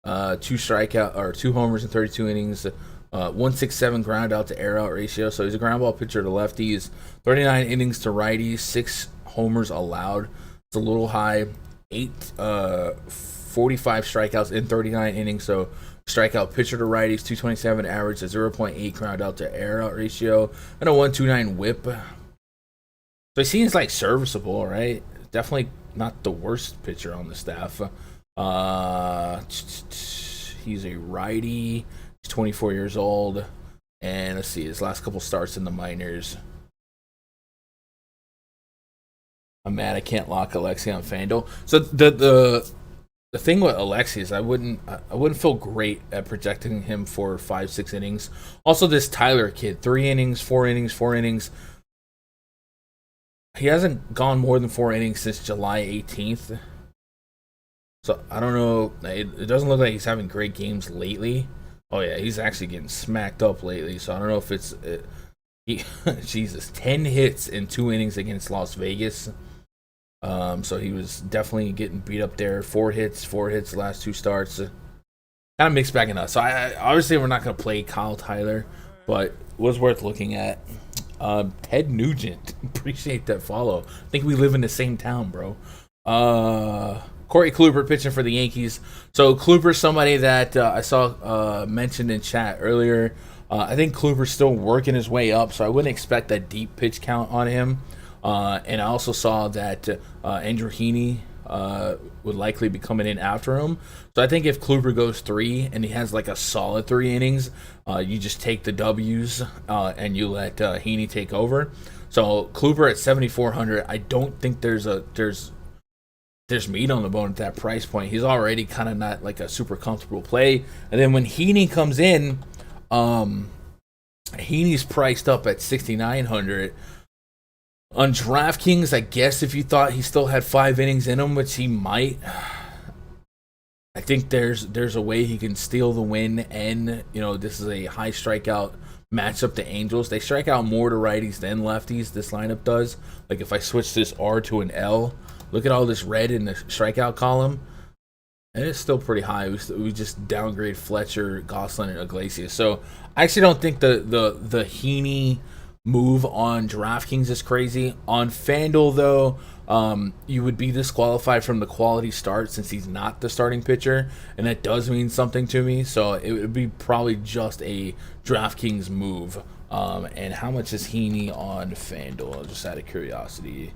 2 homers in 32 innings, 167 ground out to air out ratio. So he's a ground ball pitcher to lefties, 39 innings to righties, 6 homers allowed. It's a little high. 45 strikeouts in 39 innings. So strikeout pitcher to righties, 227 average, a 0.8 ground out to air out ratio, and a 129 whip. So he seems like serviceable, right? Definitely not the worst pitcher on the staff. He's a righty. He's 24 years old, and let's see his last couple starts in the minors. I'm mad I can't lock Alexi on Fanduel. So the thing with Alexi is I wouldn't feel great at projecting him for 5-6 innings. Also, this Tyler kid, 3 innings, 4 innings, 4 innings. He hasn't gone more than 4 innings since July 18th. So I don't know. It doesn't look like he's having great games lately. Oh yeah, he's actually getting smacked up lately. So I don't know if it's Jesus, 10 hits in 2 innings against Las Vegas. So he was definitely getting beat up there. 4 hits last 2 starts. Kind of mixed bag enough. So I obviously we're not going to play Kyle Tyler, but it was worth looking at. Ted Nugent, appreciate that follow. I think we live in the same town, bro. Corey Kluber pitching for the Yankees. So Kluber's somebody that I saw mentioned in chat earlier. I think Kluber's still working his way up, so I wouldn't expect a deep pitch count on him. And I also saw that Andrew Heaney would likely be coming in after him. So I think if Kluber goes 3 and he has like a solid 3 innings, you just take the W's and you let Heaney take over. So Kluber at 7,400, I don't think there's meat on the bone at that price point. He's already kind of not like a super comfortable play. And then when Heaney comes in, Heaney's priced up at 6,900. On DraftKings, I guess if you thought he still had 5 innings in him, which he might, I think there's a way he can steal the win. And this is a high strikeout matchup to Angels. They strike out more to righties than lefties. This lineup does. Like if I switch this R to an L, look at all this red in the strikeout column. And it's still pretty high. We just downgrade Fletcher, Gosselin, and Iglesias. So I actually don't think the Heaney move on DraftKings is crazy. On FanDuel, though, you would be disqualified from the quality start since he's not the starting pitcher, and that does mean something to me. So it would be probably just a DraftKings move. And how much is Heaney on FanDuel? Just out of curiosity.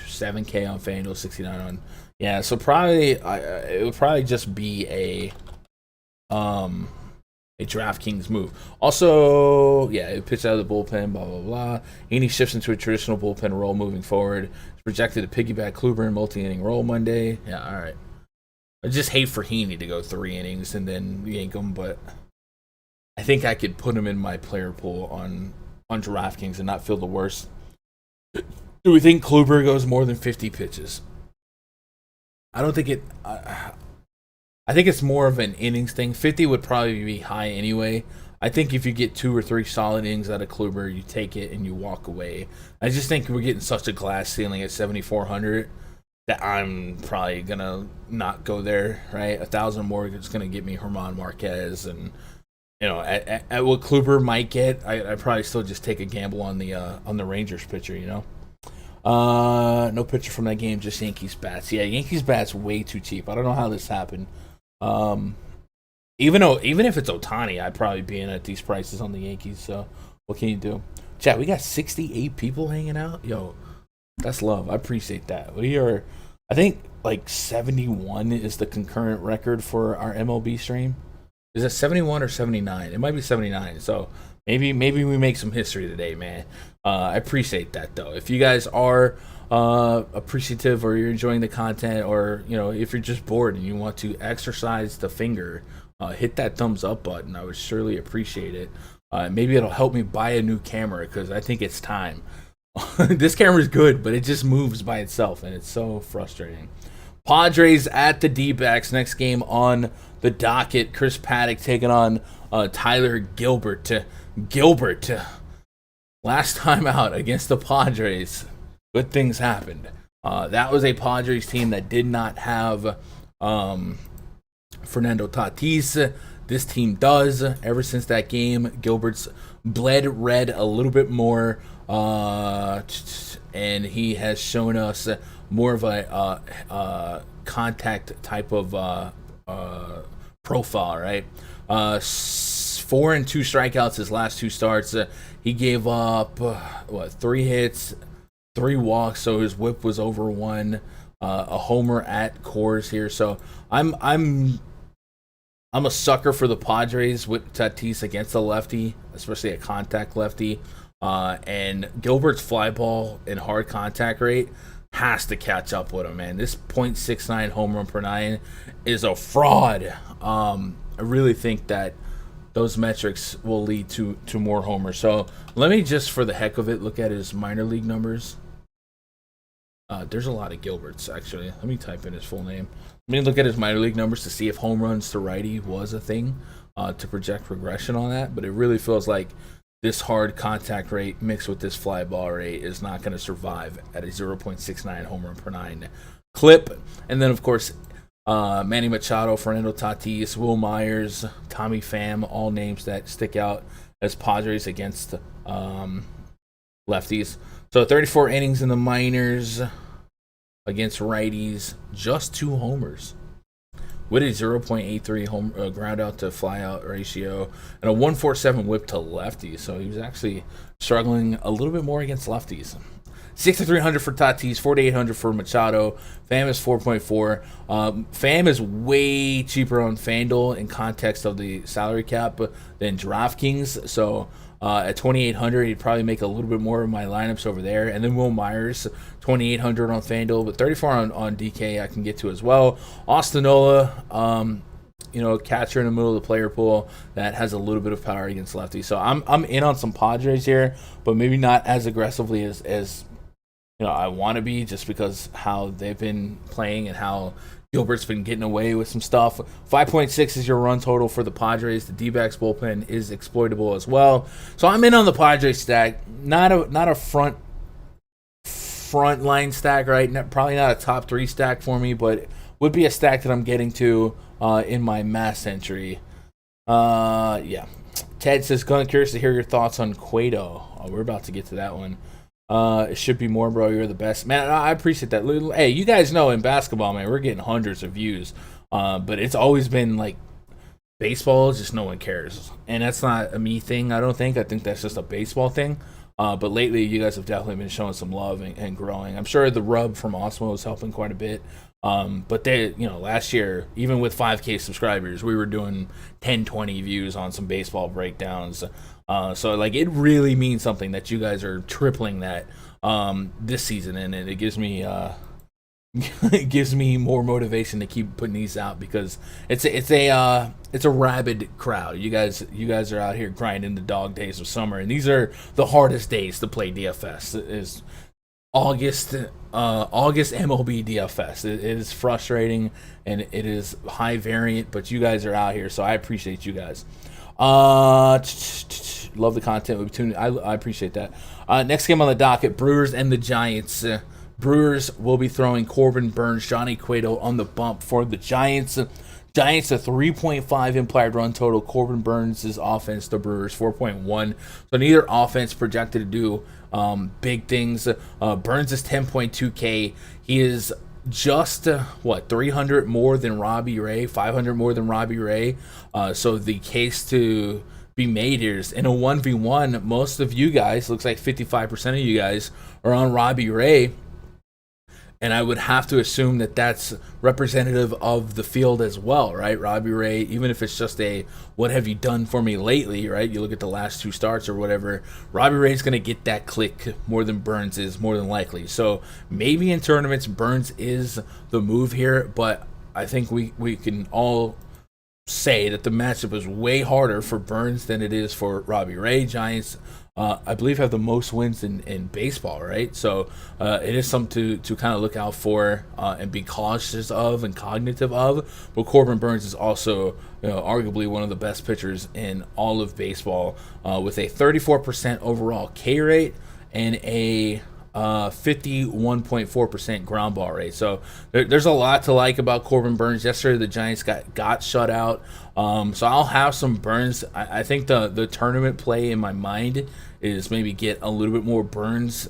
7K on FanDuel, 69 on. Yeah, so probably it would probably just be a DraftKings move. Also, yeah, it pitched out of the bullpen, blah blah blah. Heaney shifts into a traditional bullpen role moving forward. It's projected to piggyback Kluber in multi-inning role Monday. Yeah, all right. I just hate for Heaney to go 3 innings and then yank him, but I think I could put him in my player pool on DraftKings and not feel the worst. Do we think Kluber goes more than 50 pitches? I don't think it. I think it's more of an innings thing. 50 would probably be high anyway. I think if you get 2 or 3 solid innings out of Kluber, you take it and you walk away. I just think we're getting such a glass ceiling at 7,400 that I'm probably gonna not go there. Right, 1,000 more is gonna get me German Marquez, and at what Kluber might get, I probably still just take a gamble on the Rangers pitcher. No picture from that game, just Yankees bats. Yeah, Yankees bats way too cheap. I don't know how this happened. Even if it's Ohtani, I'd probably be in at these prices on the Yankees. So what can you do? Chat, we got 68 people hanging out. Yo, that's love. I appreciate that. We are, I think, like 71 is the concurrent record for our MLB stream. Is it 71 or 79? It might be 79. So maybe we make some history today, man. I appreciate that, though. If you guys are appreciative or you're enjoying the content, or if you're just bored and you want to exercise the finger, hit that thumbs up button. I would surely appreciate it. Maybe it'll help me buy a new camera because I think it's time. This camera is good, but it just moves by itself, and it's so frustrating. Padres at the D-backs. Next game on the docket. Chris Paddock taking on Tyler Gilbert. Gilbert. Last time out against the Padres, good things happened. That was a Padres team that did not have Fernando Tatis. This team does. Ever since that game, Gilbert's bled red a little bit more, and he has shown us more of a contact type of profile, right? 4 and 2 strikeouts his last 2 starts. He gave up 3 hits, 3 walks, so his whip was over 1. A homer at Coors here, so I'm a sucker for the Padres with Tatis against a lefty, especially a contact lefty. And Gilbert's fly ball and hard contact rate has to catch up with him, man. This .69 home run per 9 is a fraud. I really think that those metrics will lead to more homers. So let me just, for the heck of it, look at his minor league numbers. There's a lot of Gilberts, actually. Let me type in his full name. Let me look at his minor league numbers to see if home runs to righty was a thing, to project regression on that. But it really feels like this hard contact rate mixed with this fly ball rate is not going to survive at a 0.69 home run per 9 clip. And then, of course, Manny Machado, Fernando Tatis, Will Myers, Tommy Pham, all names that stick out as Padres against lefties. So 34 innings in the minors against righties, just 2 homers with a 0.83 home ground out to fly out ratio and a 147 whip to lefties. So he was actually struggling a little bit more against lefties. 6,300 for Tatis, 4,800 for Machado. Pham is 4.4. Pham is way cheaper on FanDuel in context of the salary cap than DraftKings. So at 2,800, he'd probably make a little bit more of my lineups over there. And then Will Myers, 2,800 on FanDuel, but 34 on DK I can get to as well. Austin Nola, catcher in the middle of the player pool that has a little bit of power against lefties. So I'm in on some Padres here, but maybe not as aggressively as I want to be, just because how they've been playing and how Gilbert's been getting away with some stuff. 5.6 is your run total for the Padres. The D-backs bullpen is exploitable as well. So I'm in on the Padres stack. Not a front front line stack, right? Probably not a top 3 stack for me, but would be a stack that I'm getting to in my mass entry. Yeah. Ted says, "Glenn, curious to hear your thoughts on Cueto." Oh, we're about to get to that one. It should be more, bro. You're the best, man. I appreciate that. Hey, you guys know in basketball, man, we're getting hundreds of views, but it's always been like baseball. Just no one cares, and that's not a me thing. I don't think. I think that's just a baseball thing. But lately, you guys have definitely been showing some love and growing. I'm sure the rub from Osmo is helping quite a bit. But they, last year, even with 5K subscribers, we were doing 10, 20 views on some baseball breakdowns. So like it really means something that you guys are tripling that this season, and it gives me it gives me more motivation to keep putting these out because it's a rabid crowd. You guys are out here grinding the dog days of summer, and these are the hardest days to play DFS. Is August MLB DFS. It is frustrating and it is high variant, but you guys are out here, so I appreciate you guys. Love the content we've tuned. I appreciate that. Next game on the docket: Brewers and the Giants. Brewers will be throwing Corbin Burnes, Johnny Cueto on the bump for the Giants. Giants a 3.5 implied run total. Corbin Burnes' offense, the Brewers 4.1. So neither offense projected to do big things. Burnes is 10.2K. He is just 300 more than Robbie Ray, 500 more than Robbie Ray. So the case to be made here is in a 1v1. Most of you guys, looks like 55% of you guys, are on Robbie Ray. And I would have to assume that that's representative of the field as well, right? Robbie Ray, even if it's just a what have you done for me lately, right? You look at the last 2 starts or whatever, Robbie Ray's going to get that click more than Burnes is, more than likely. So maybe in tournaments, Burnes is the move here, but I think we can all say that the matchup is way harder for Burnes than it is for Robbie Ray. Giants, I believe, have the most wins in baseball, right? So it is something to kind of look out for and be cautious of and cognitive of. But Corbin Burnes is also, arguably one of the best pitchers in all of baseball, with a 34% overall K rate and a 51.4% ground ball rate. So there's a lot to like about Corbin Burnes. Yesterday the Giants got shut out. So I'll have some Burnes. I think the tournament play in my mind is maybe get a little bit more Burnes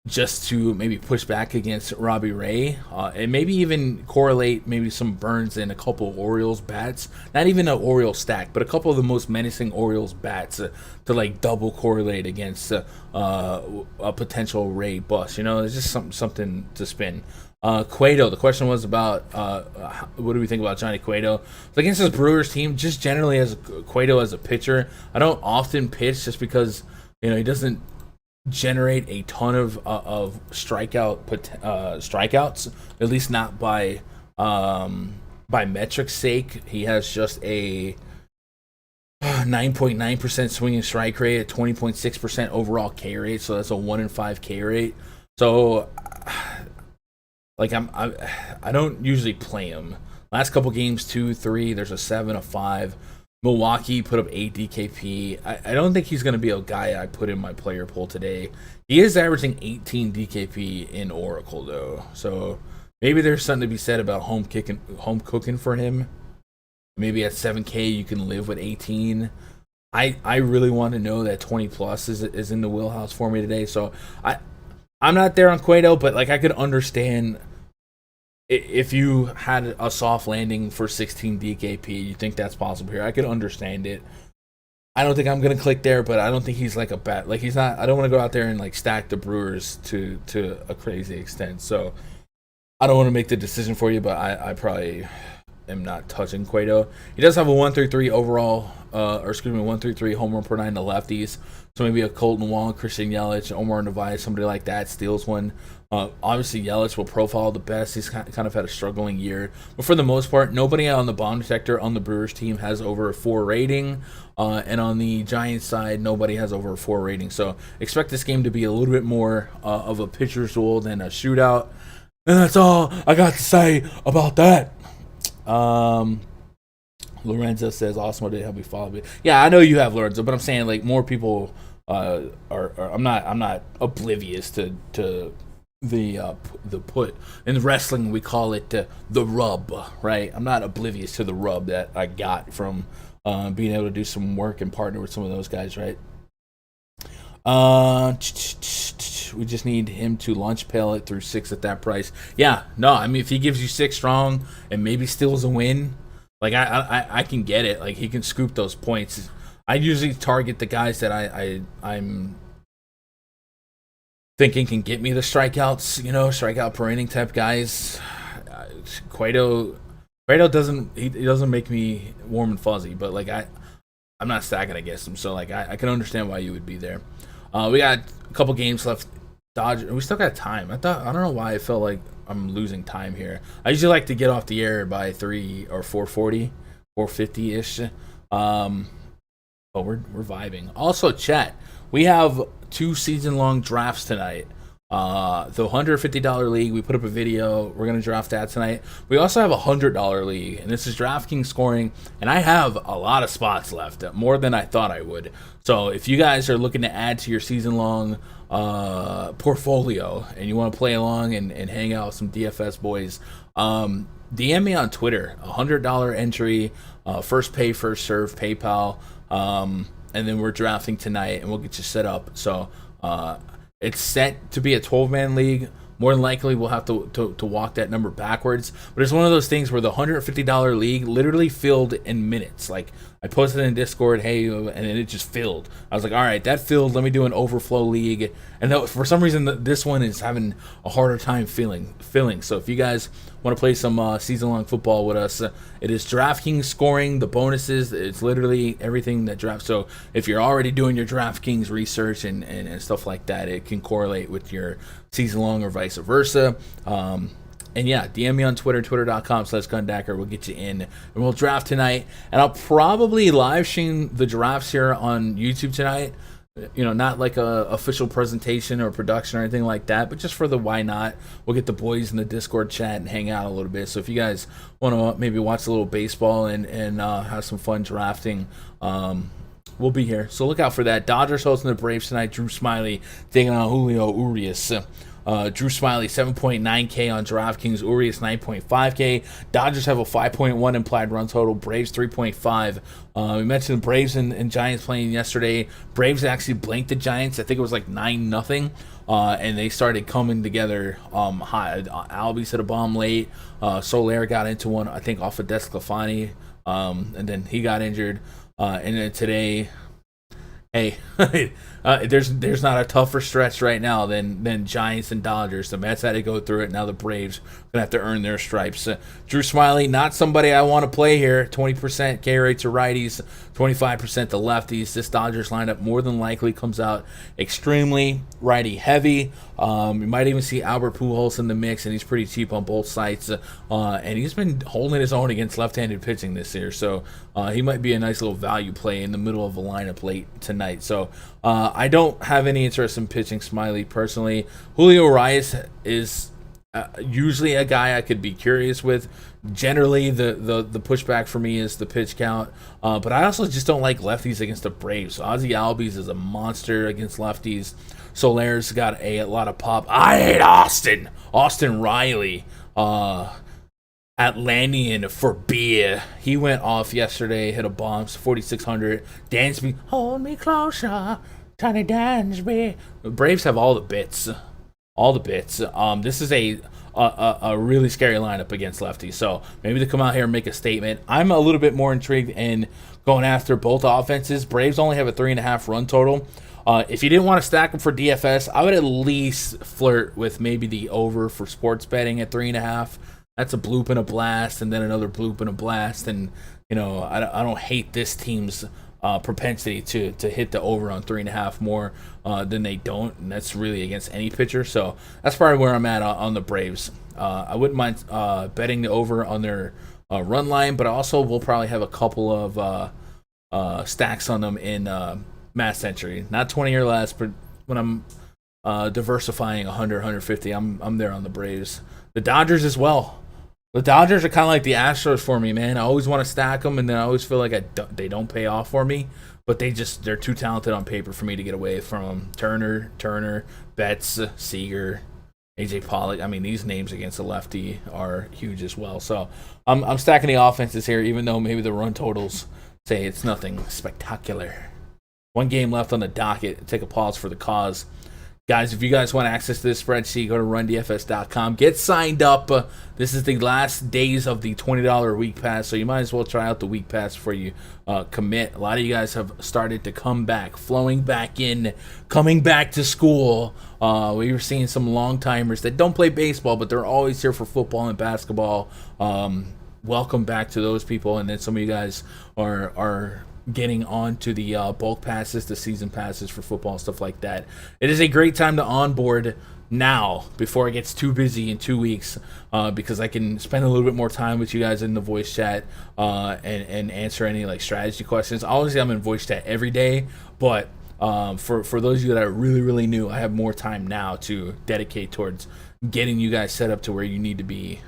just to maybe push back against Robbie Ray, and maybe even correlate maybe some Burnes and a couple of Orioles bats. Not even an Orioles stack, but a couple of the most menacing Orioles bats to like double correlate against a potential Ray bust. It's just something to spin. Cueto, the question was about what do we think about Johnny Cueto? So against this Brewers team, just generally as Cueto as a pitcher, I don't often pitch just because he doesn't generate a ton of strikeouts, at least not by metric sake. He has just a 9.9% swinging strike rate, a 20.6% overall K rate, so that's a 1 in 5 K rate. So like I don't usually play him. Last couple games, 2, 3, there's a 7, a 5. Milwaukee put up 8 DKP. I don't think he's going to be a guy I put in my player pool today. He is averaging 18 DKP in Oracle, though. So maybe there's something to be said about home cooking for him. Maybe at 7K you can live with 18. I really want to know that 20 plus is in the wheelhouse for me today. So I'm not there on Cueto, but like I could understand if you had a soft landing for 16 DKP, you think that's possible here. I could understand it. I don't think I'm going to click there, but I don't think he's like a bat. Like he's not, I don't want to go out there and like stack the Brewers to a crazy extent. So I don't want to make the decision for you, but I probably am not touching Cueto. He does have a 133 overall, 133 home run per 9 to lefties. So maybe a Colton Wong, Christian Yelich, Omar Narvaez, somebody like that steals one. Obviously, Yelich will profile the best. He's kind of had a struggling year. But for the most part, nobody on the bomb detector on the Brewers team has over a 4 rating. And on the Giants side, nobody has over a 4 rating. So expect this game to be a little bit more of a pitcher's duel than a shootout. And that's all I got to say about that. Lorenzo says, awesome, did help me follow me. Yeah, I know you have, Lorenzo, but I'm saying like more people or I'm not oblivious to the put in wrestling. We call it the rub, right? I'm not oblivious to the rub that I got from being able to do some work and partner with some of those guys, right? We just need him to lunch pail it through 6 at that price. Yeah, no, I mean, if he gives you 6 strong and maybe steals a win, like I can get it. Like, he can scoop those points. I usually target the guys that I'm thinking can get me the strikeouts, strikeout per inning type guys. Cueto doesn't he doesn't make me warm and fuzzy, but like I'm not stacking against him, so like I can understand why you would be there. We got a couple games left. Dodgers, we still got time. I don't know why I felt like I'm losing time here. I usually like to get off the air by 3 or 4:40, 4:50 ish. But we're vibing. Also, chat, we have 2 season-long drafts tonight. The $150 league, we put up a video. We're going to draft that tonight. We also have a $100 league, and this is DraftKings scoring, and I have a lot of spots left, more than I thought I would. So if you guys are looking to add to your season-long portfolio and you want to play along and hang out with some DFS boys, DM me on Twitter. $100 entry, first pay, first serve, PayPal, and then we're drafting tonight, and we'll get you set up. So it's set to be a 12-man league. More than likely, we'll have to walk that number backwards. But it's one of those things where the $150 league literally filled in minutes. Like, I posted in Discord, hey, and then it just filled. I was like, all right, that filled. Let me do an overflow league. And for some reason, this one is having a harder time filling. So if you guys want to play some season-long football with us, it is DraftKings scoring, the bonuses. It's literally everything that drafts. So if you're already doing your DraftKings research and stuff like that, it can correlate with your season-long or vice versa. And yeah, DM me on Twitter, twitter.com/Gundacker. We'll get you in, and we'll draft tonight. And I'll probably live stream the drafts here on YouTube tonight. Not like a official presentation or production or anything like that, but just for the why not. We'll get the boys in the Discord chat and hang out a little bit. So if you guys want to maybe watch a little baseball and have some fun drafting, we'll be here. So look out for that. Dodgers hosting the Braves tonight. Drew Smiley taking on Julio Urias. Drew Smiley 7.9K on DraftKings, Urias 9.5K. Dodgers have a 5.1 implied run total, Braves 3.5. We mentioned the Braves and Giants playing yesterday. Braves actually blanked the Giants. I think it was like 9-0. And they started coming together high. Albies hit a bomb late. Soler got into one, I think, off of Desclafani. And then he got injured. And then today, hey, there's not a tougher stretch right now than Giants and Dodgers. The Mets had to go through it. Now the Braves are going to have to earn their stripes. Drew Smiley, not somebody I want to play here. 20% K rate to righties, 25% to lefties. This Dodgers lineup more than likely comes out extremely righty heavy. You might even see Albert Pujols in the mix, and he's pretty cheap on both sides. And he's been holding his own against left-handed pitching this year. So he might be a nice little value play in the middle of a lineup late tonight. So I don't have any interest in pitching Smiley personally. Julio Urias is usually a guy I could be curious with. Generally, the pushback for me is the pitch count. But I also just don't like lefties against the Braves. Ozzie Albies is a monster against lefties. Soler's got a lot of pop. I hate Austin. Austin Riley. Atlantean for beer. He went off yesterday, hit a bomb, 4,600. Dansby, hold me closer, Tiny Dansby. The Braves have all the bits. All the bits. This is a really scary lineup against lefties. So maybe to come out here and make a statement. I'm a little bit more intrigued in going after both offenses. Braves only have a 3.5 run total. If you didn't want to stack them for DFS, I would at least flirt with maybe the over for sports betting at 3.5. That's a bloop and a blast, and then another bloop and a blast. And, I don't hate this team's propensity to hit the over on 3.5 more than they don't. And that's really against any pitcher. So that's probably where I'm at on the Braves. I wouldn't mind betting the over on their run line, but also we'll probably have a couple of stacks on them in Mass Century. Not 20 or less, but when I'm diversifying 100, 150, I'm there on the Braves. The Dodgers as well. The Dodgers are kind of like the Astros for me, man. I always want to stack them, and then I always feel like they don't pay off for me. but they're too talented on paper for me to get away from them. Turner, Betts, Seager, AJ Pollock. I mean, these names against the lefty are huge as well. So I'm stacking the offenses here, even though maybe the run totals say it's nothing spectacular. One game left on the docket. Take a pause for the cause. Guys, if you guys want access to this spreadsheet, go to rundfs.com. Get signed up. This is the last days of the $20 week pass, so you might as well try out the week pass before you commit. A lot of you guys have started to come back, flowing back in, coming back to school. We were seeing some long-timers that don't play baseball, but they're always here for football and basketball. Welcome back to those people, and then some of you guys are getting on to the bulk passes, the season passes for football and stuff like that. It is a great time to onboard now before it gets too busy in 2 weeks, because I can spend a little bit more time with you guys in the voice chat and answer any like strategy questions. Obviously, I'm in voice chat every day, but for those of you that are really new, I have more time now to dedicate towards getting you guys set up to where you need to be.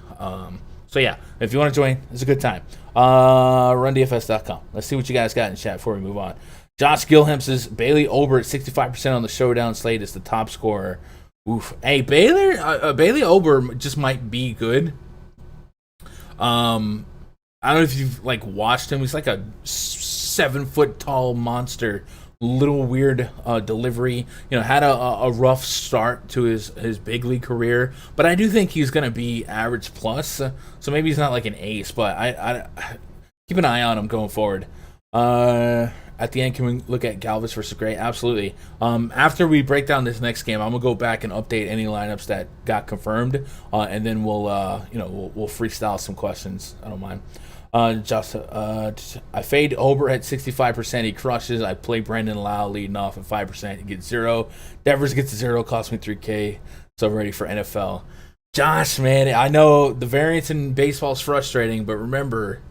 So yeah, if you want to join, it's a good time. RunDFS.com. Let's see what you guys got in chat before we move on. Josh Gilham says Bailey Ober at 65% on the showdown slate is the top scorer. Oof. Hey, Bailey Ober just might be good. I don't know if you've like watched him. He's like a 7-foot tall monster. Little weird delivery, had a rough start to his big league career, but I do think he's going to be average plus, so maybe he's not like an ace, but I keep an eye on him going forward. At the end, can we look at Galvis versus Gray? Absolutely. After we break down this next game, I'm gonna go back and update any lineups that got confirmed, and then we'll freestyle some questions. I don't mind. I fade Ober at 65%. He crushes. I play Brandon Lau leading off at 5%. He gets 0. Devers gets 0. Cost me $3K. So I'm ready for NFL. Josh, man, I know the variance in baseball is frustrating, but remember,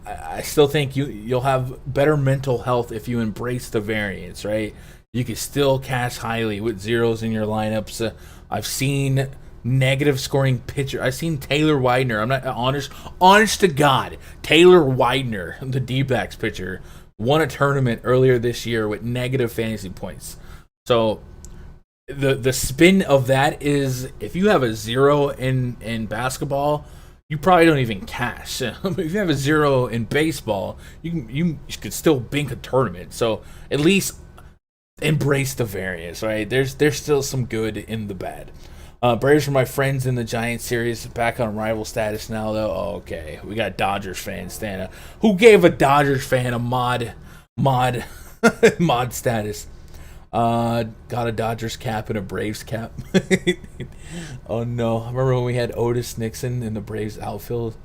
I still think you'll have better mental health if you embrace the variance, right? You can still cash highly with zeros in your lineups. I've seen negative scoring pitcher. I've seen Taylor Widener. I'm not honest to God. Taylor Widener, the D-backs pitcher, won a tournament earlier this year with negative fantasy points. So the spin of that is if you have a 0 in basketball, you probably don't even cash. If you have a 0 in baseball, you could still bink a tournament. So at least embrace the variance, right? There's still some good in the bad. Braves are my friends in the Giants series. Back on rival status now, though. Oh, okay, we got Dodgers fans standing. Who gave a Dodgers fan a mod status? Got a Dodgers cap and a Braves cap. Oh no! I remember when we had Otis Nixon in the Braves outfield.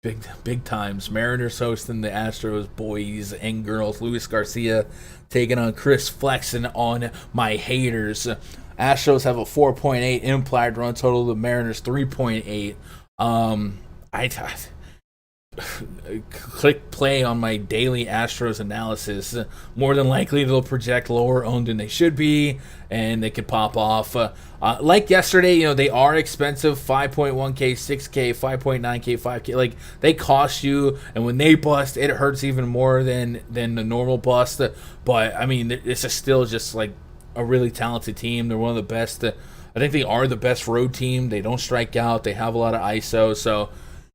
Big times. Mariners hosting the Astros boys and girls. Luis Garcia taking on Chris Flexen on my haters. Astros have a 4.8 implied run total. The Mariners 3.8. I click play on my daily Astros analysis. More than likely they'll project lower owned than they should be, and they could pop off. Like yesterday, they are expensive. 5.1K, 6K, 5.9K, 5K. Like, they cost you, and when they bust, it hurts even more than the normal bust. But I mean, it's just still just like a really talented team. They're one of the best. I think they are the best road team. They don't strike out. They have a lot of ISO. So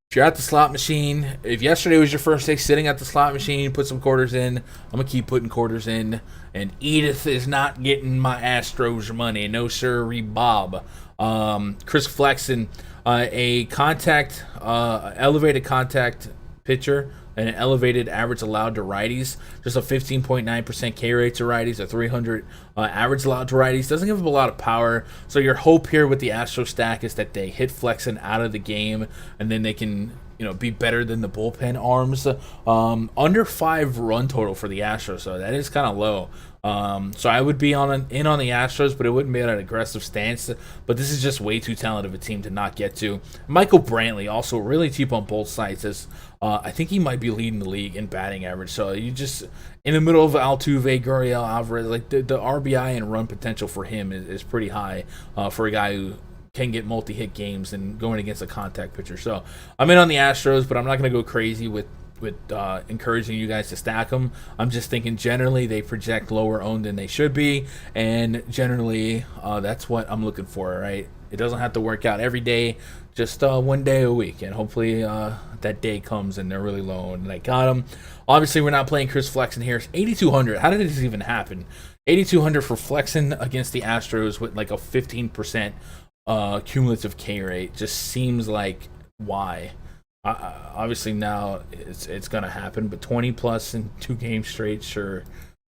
if you're at the slot machine, if yesterday was your first day sitting at the slot machine, put some quarters in. I'm going to keep putting quarters in. And Edith is not getting my Astros money. No sirree, Bob. Chris Flexen, a contact, elevated contact pitcher, and an elevated average allowed to righties. Just a 15.9% K rate to righties, a 300 average allowed to righties. Doesn't give up a lot of power. So your hope here with the Astro stack is that they hit Flexen out of the game, and then they can be better than the bullpen arms. Under 5 run total for the Astros, so that is kind of low. So I would be in on the Astros, but it wouldn't be at an aggressive stance. But this is just way too talented of a team to not get to. Michael Brantley, also really cheap on both sides. I think he might be leading the league in batting average. So you just in the middle of Altuve, Gurriel, Alvarez, like the RBI and run potential for him is pretty high for a guy who can get multi-hit games and going against a contact pitcher. So I'm in on the Astros, but I'm not going to go crazy with encouraging you guys to stack them. I'm just thinking generally they project lower owned than they should be, and generally that's what I'm looking for, right? It doesn't have to work out every day, just one day a week, and hopefully that day comes and they're really low and I got them. Obviously, we're not playing Chris Flexen here. It's 8,200. How did this even happen? 8,200 for Flexen against the Astros with like a 15% cumulative K rate. Just seems like why. Obviously now it's gonna happen, but 20 plus in 2 games straight, sure.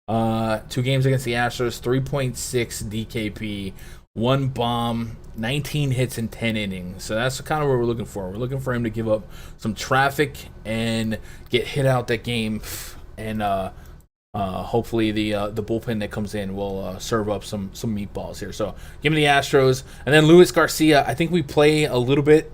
2 games against the Astros, 3.6 DKP, 1 bomb, 19 hits in 10 innings. So that's kind of what we're looking for. We're looking for him to give up some traffic and get hit out that game, and hopefully the bullpen that comes in will serve up some meatballs here. So give me the Astros, and then Luis Garcia. I think we play a little bit.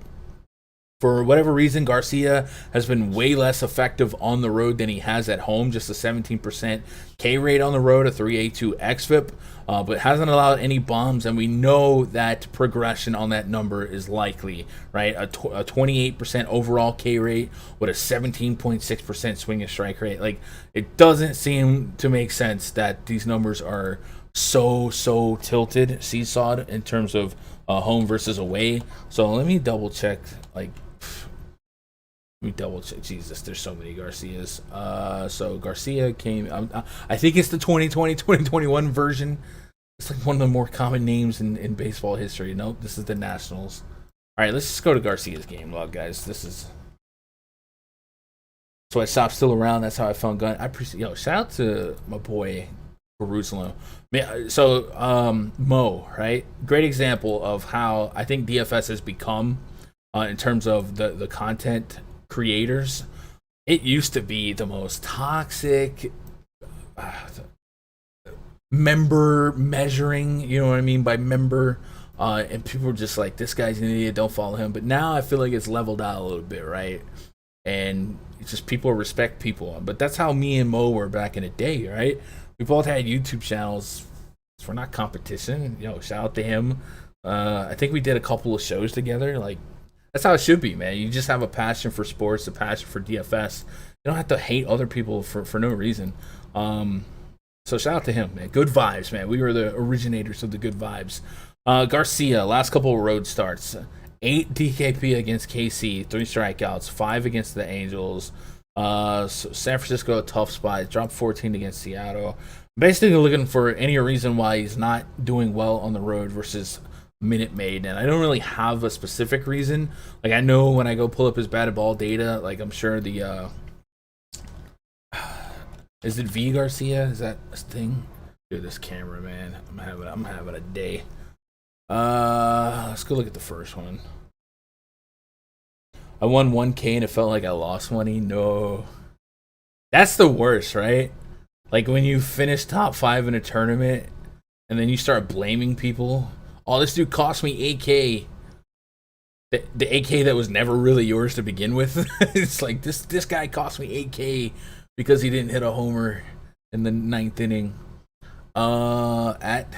For whatever reason, Garcia has been way less effective on the road than he has at home. Just a 17% K rate on the road, a 3.82 xFIP, but hasn't allowed any bombs, and we know that progression on that number is likely, right? A 28% overall K rate with a 17.6% swing and strike rate. Like, it doesn't seem to make sense that these numbers are so tilted, seesawed in terms of home versus away. So let me double check, Jesus, there's so many Garcias. So Garcia came, I think it's the 2020-2021 version. It's like one of the more common names in baseball history. Nope, this is the Nationals. All right, let's just go to Garcia's game log, guys. So I stopped still around. That's how I found Gun. I appreciate, shout out to my boy Jerusalem. So Mo, right? Great example of how I think DFS has become in terms of the content creators. It used to be the most toxic member measuring, you know what I mean by member, and people were just like, this guy's an idiot, don't follow him. But now I feel like it's leveled out a little bit, right? And it's just people respect people. But that's how me and Mo were back in the day, right? We both had YouTube channels. We're not competition. Shout out to him. I think we did a couple of shows together. Like, that's how it should be, man. You just have a passion for sports, a passion for DFS. You don't have to hate other people for no reason. So shout out to him, man. Good vibes, man. We were the originators of the good vibes. Garcia, last couple of road starts. 8 DKP against KC, 3 strikeouts, 5 against the Angels. So San Francisco, a tough spot. Dropped 14 against Seattle. Basically looking for any reason why he's not doing well on the road versus Minute Maid, and I don't really have a specific reason. Like, I know when I go pull up his batted ball data, like, I'm sure the is it V Garcia? Is that a thing? Dude, this camera, man, I'm having a day. Let's go look at the first one. I won 1K and it felt like I lost money. No, that's the worst, right? Like, when you finish top 5 in a tournament and then you start blaming people. Oh, this dude cost me 8K. The 8K that was never really yours to begin with. It's like, this guy cost me 8K because he didn't hit a homer in the 9th inning. At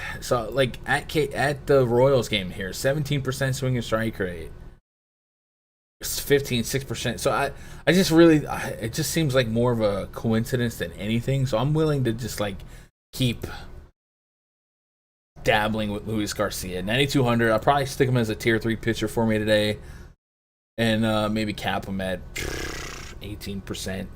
the Royals game here, 17% swing and strike rate. It's 6%. So I just really, it just seems like more of a coincidence than anything. So I'm willing to just keep dabbling with Luis Garcia. 9,200. I'll probably stick him as a tier 3 pitcher for me today, and maybe cap him at 18%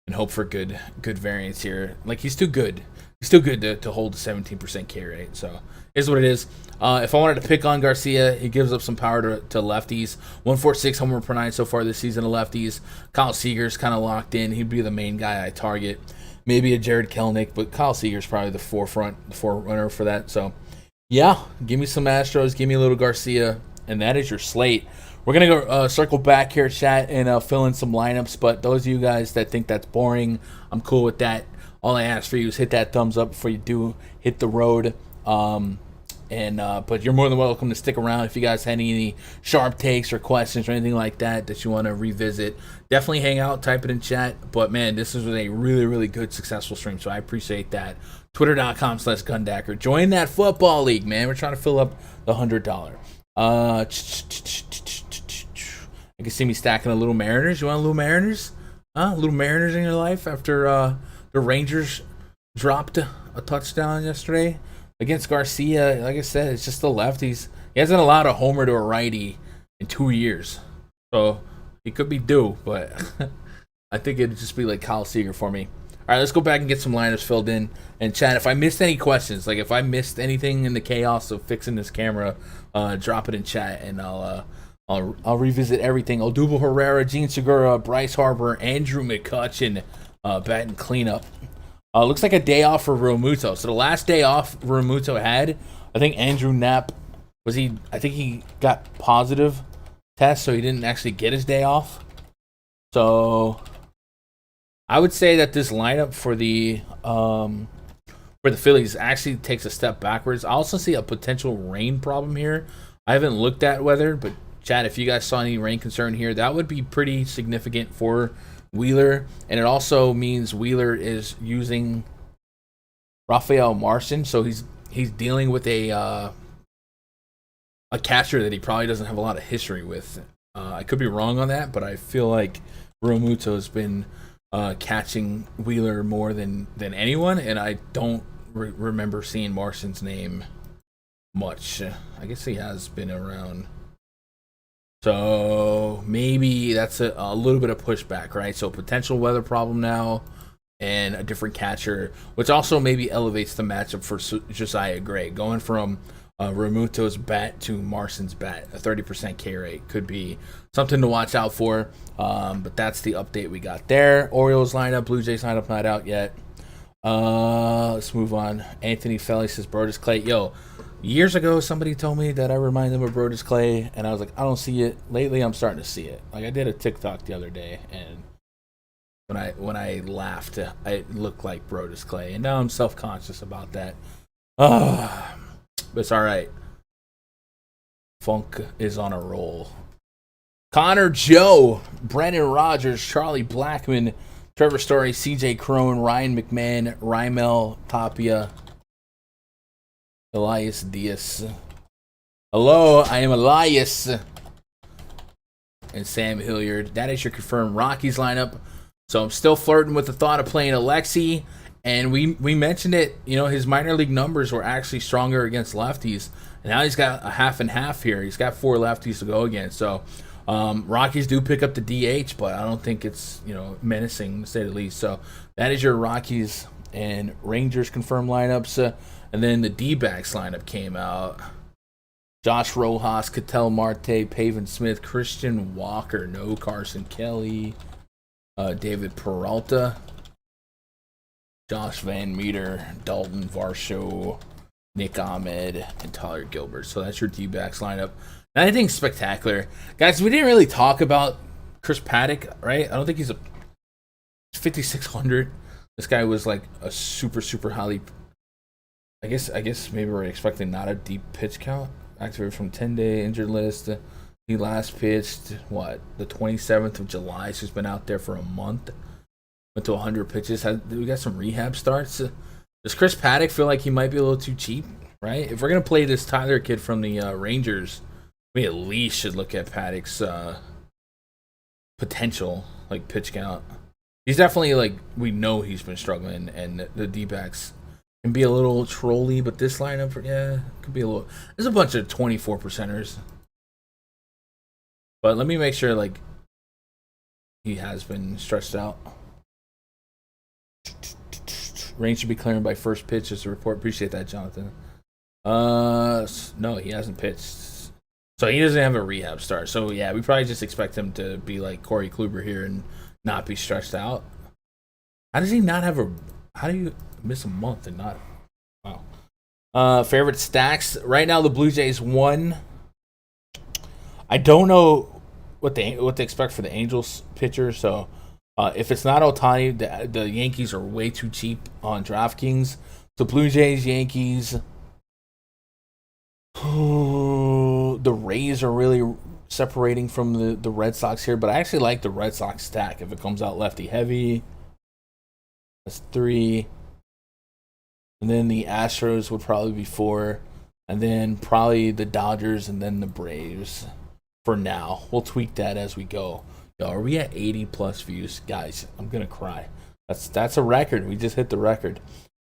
and hope for good variance here. Like, he's too good. He's still good to hold a 17% K rate. So is what it is. If I wanted to pick on Garcia, he gives up some power to lefties. 146 homer per 9 so far this season to lefties. Kyle Seager's kind of locked in. He'd be the main guy I target. Maybe a Jared Kelenic, but Kyle Seager's probably the forerunner for that. So yeah, give me some Astros, give me a little Garcia, and that is your slate. We're going to go circle back here, chat, and fill in some lineups. But those of you guys that think that's boring, I'm cool with that. All I ask for you is hit that thumbs up before you do hit the road. But you're more than welcome to stick around if you guys had any sharp takes or questions or anything like that you want to revisit. Definitely hang out, type it in chat. But, man, this was a really, really good, successful stream, so I appreciate that. Twitter.com/Gundacker. Join that football league, man. We're trying to fill up the $100. You can see me stacking a little Mariners. You want a little Mariners? Little Mariners in your life after the Rangers dropped a touchdown yesterday against Garcia. Like I said, it's just the lefties. He hasn't allowed a homer to a righty in 2 years, so he could be due. But I think it'd just be like Kyle Seager for me. All right, let's go back and get some lineups filled in. And chat, if I missed any questions, like if I missed anything in the chaos of fixing this camera, drop it in chat, and I'll revisit everything. Odubel Herrera, Gene Segura, Bryce Harper, Andrew McCutchen, batting cleanup. Looks like a day off for Realmuto. So the last day off Realmuto had, I think Andrew Knapp I think he got positive test, so he didn't actually get his day off. So I would say that this lineup for the Phillies actually takes a step backwards. I also see a potential rain problem here. I haven't looked at weather, but Chad, if you guys saw any rain concern here, that would be pretty significant for Wheeler. And it also means Wheeler is using Rafael Marcin, so he's dealing with a catcher that he probably doesn't have a lot of history with. I could be wrong on that, but I feel like Realmuto has been catching Wheeler more than anyone, and I don't remember seeing Marcin's name much. I guess he has been around. So maybe that's a little bit of pushback, right? So potential weather problem now and a different catcher, which also maybe elevates the matchup for Josiah Gray. Going from Realmuto's bat to Marcin's bat, a 30% K rate could be something to watch out for. But that's the update we got there. Orioles lineup, Blue Jays lineup not out yet. Let's move on. Anthony Felly says Brodus Clay. Yo, years ago somebody told me that I remind them of Brodus Clay, and I was like, I don't see it. Lately I'm starting to see it. Like I did a TikTok the other day, and when I laughed, it looked like Brodus Clay, and now I'm self-conscious about that. But it's all right. Funk is on a roll. Connor Joe, Brendan Rodgers, Charlie Blackmon, Trevor Story, CJ Crone, Ryan McMahon, Rymel Tapia, Elias Diaz. Hello, I am Elias. And Sam Hilliard. That is your confirmed Rockies lineup. So I'm still flirting with the thought of playing Alexi. And we mentioned it, his minor league numbers were actually stronger against lefties. And now he's got a half and half here. He's got 4 lefties to go against. So Rockies do pick up the DH, but I don't think it's, menacing to say the least. So that is your Rockies and Rangers confirmed lineups. And then the D-backs lineup came out. Josh Rojas, Ketel Marte, Pavin Smith, Christian Walker, no Carson Kelly, David Peralta, Josh Van Meter, Dalton Varsho, Nick Ahmed, and Tyler Gilbert. So that's your D-backs lineup. Not anything spectacular. Guys, we didn't really talk about Chris Paddock, right? I don't think he's 5,600. This guy was like a super, super highly... I guess maybe we're expecting not a deep pitch count. Activated from 10-day injured list. He last pitched, the 27th of July, so he's been out there for a month. Went to 100 pitches. We got some rehab starts. Does Chris Paddock feel like he might be a little too cheap, right? If we're going to play this Tyler kid from the Rangers, we at least should look at Paddock's potential, like pitch count. He's definitely, we know he's been struggling, and the D-backs can be a little trolly, but this lineup, could be a little... There's a bunch of 24%ers. But let me make sure, he has been stretched out. Rain should be clearing by first pitch as a report. Appreciate that, Jonathan. No, he hasn't pitched. So he doesn't have a rehab start. So, yeah, we probably just expect him to be like Corey Kluber here and not be stretched out. How does he not have a... How do you miss a month and not... Wow. Favorite stacks. Right now, the Blue Jays won. I don't know what they expect for the Angels pitcher. So, if it's not Ohtani, the Yankees are way too cheap on DraftKings. So, Blue Jays, Yankees. The Rays are really separating from the Red Sox here. But I actually like the Red Sox stack if it comes out lefty heavy. That's 3. And then the Astros would probably be 4. And then probably the Dodgers and then the Braves for now. We'll tweak that as we go. Yo, are we at 80 plus views? Guys, I'm going to cry. That's a record. We just hit the record.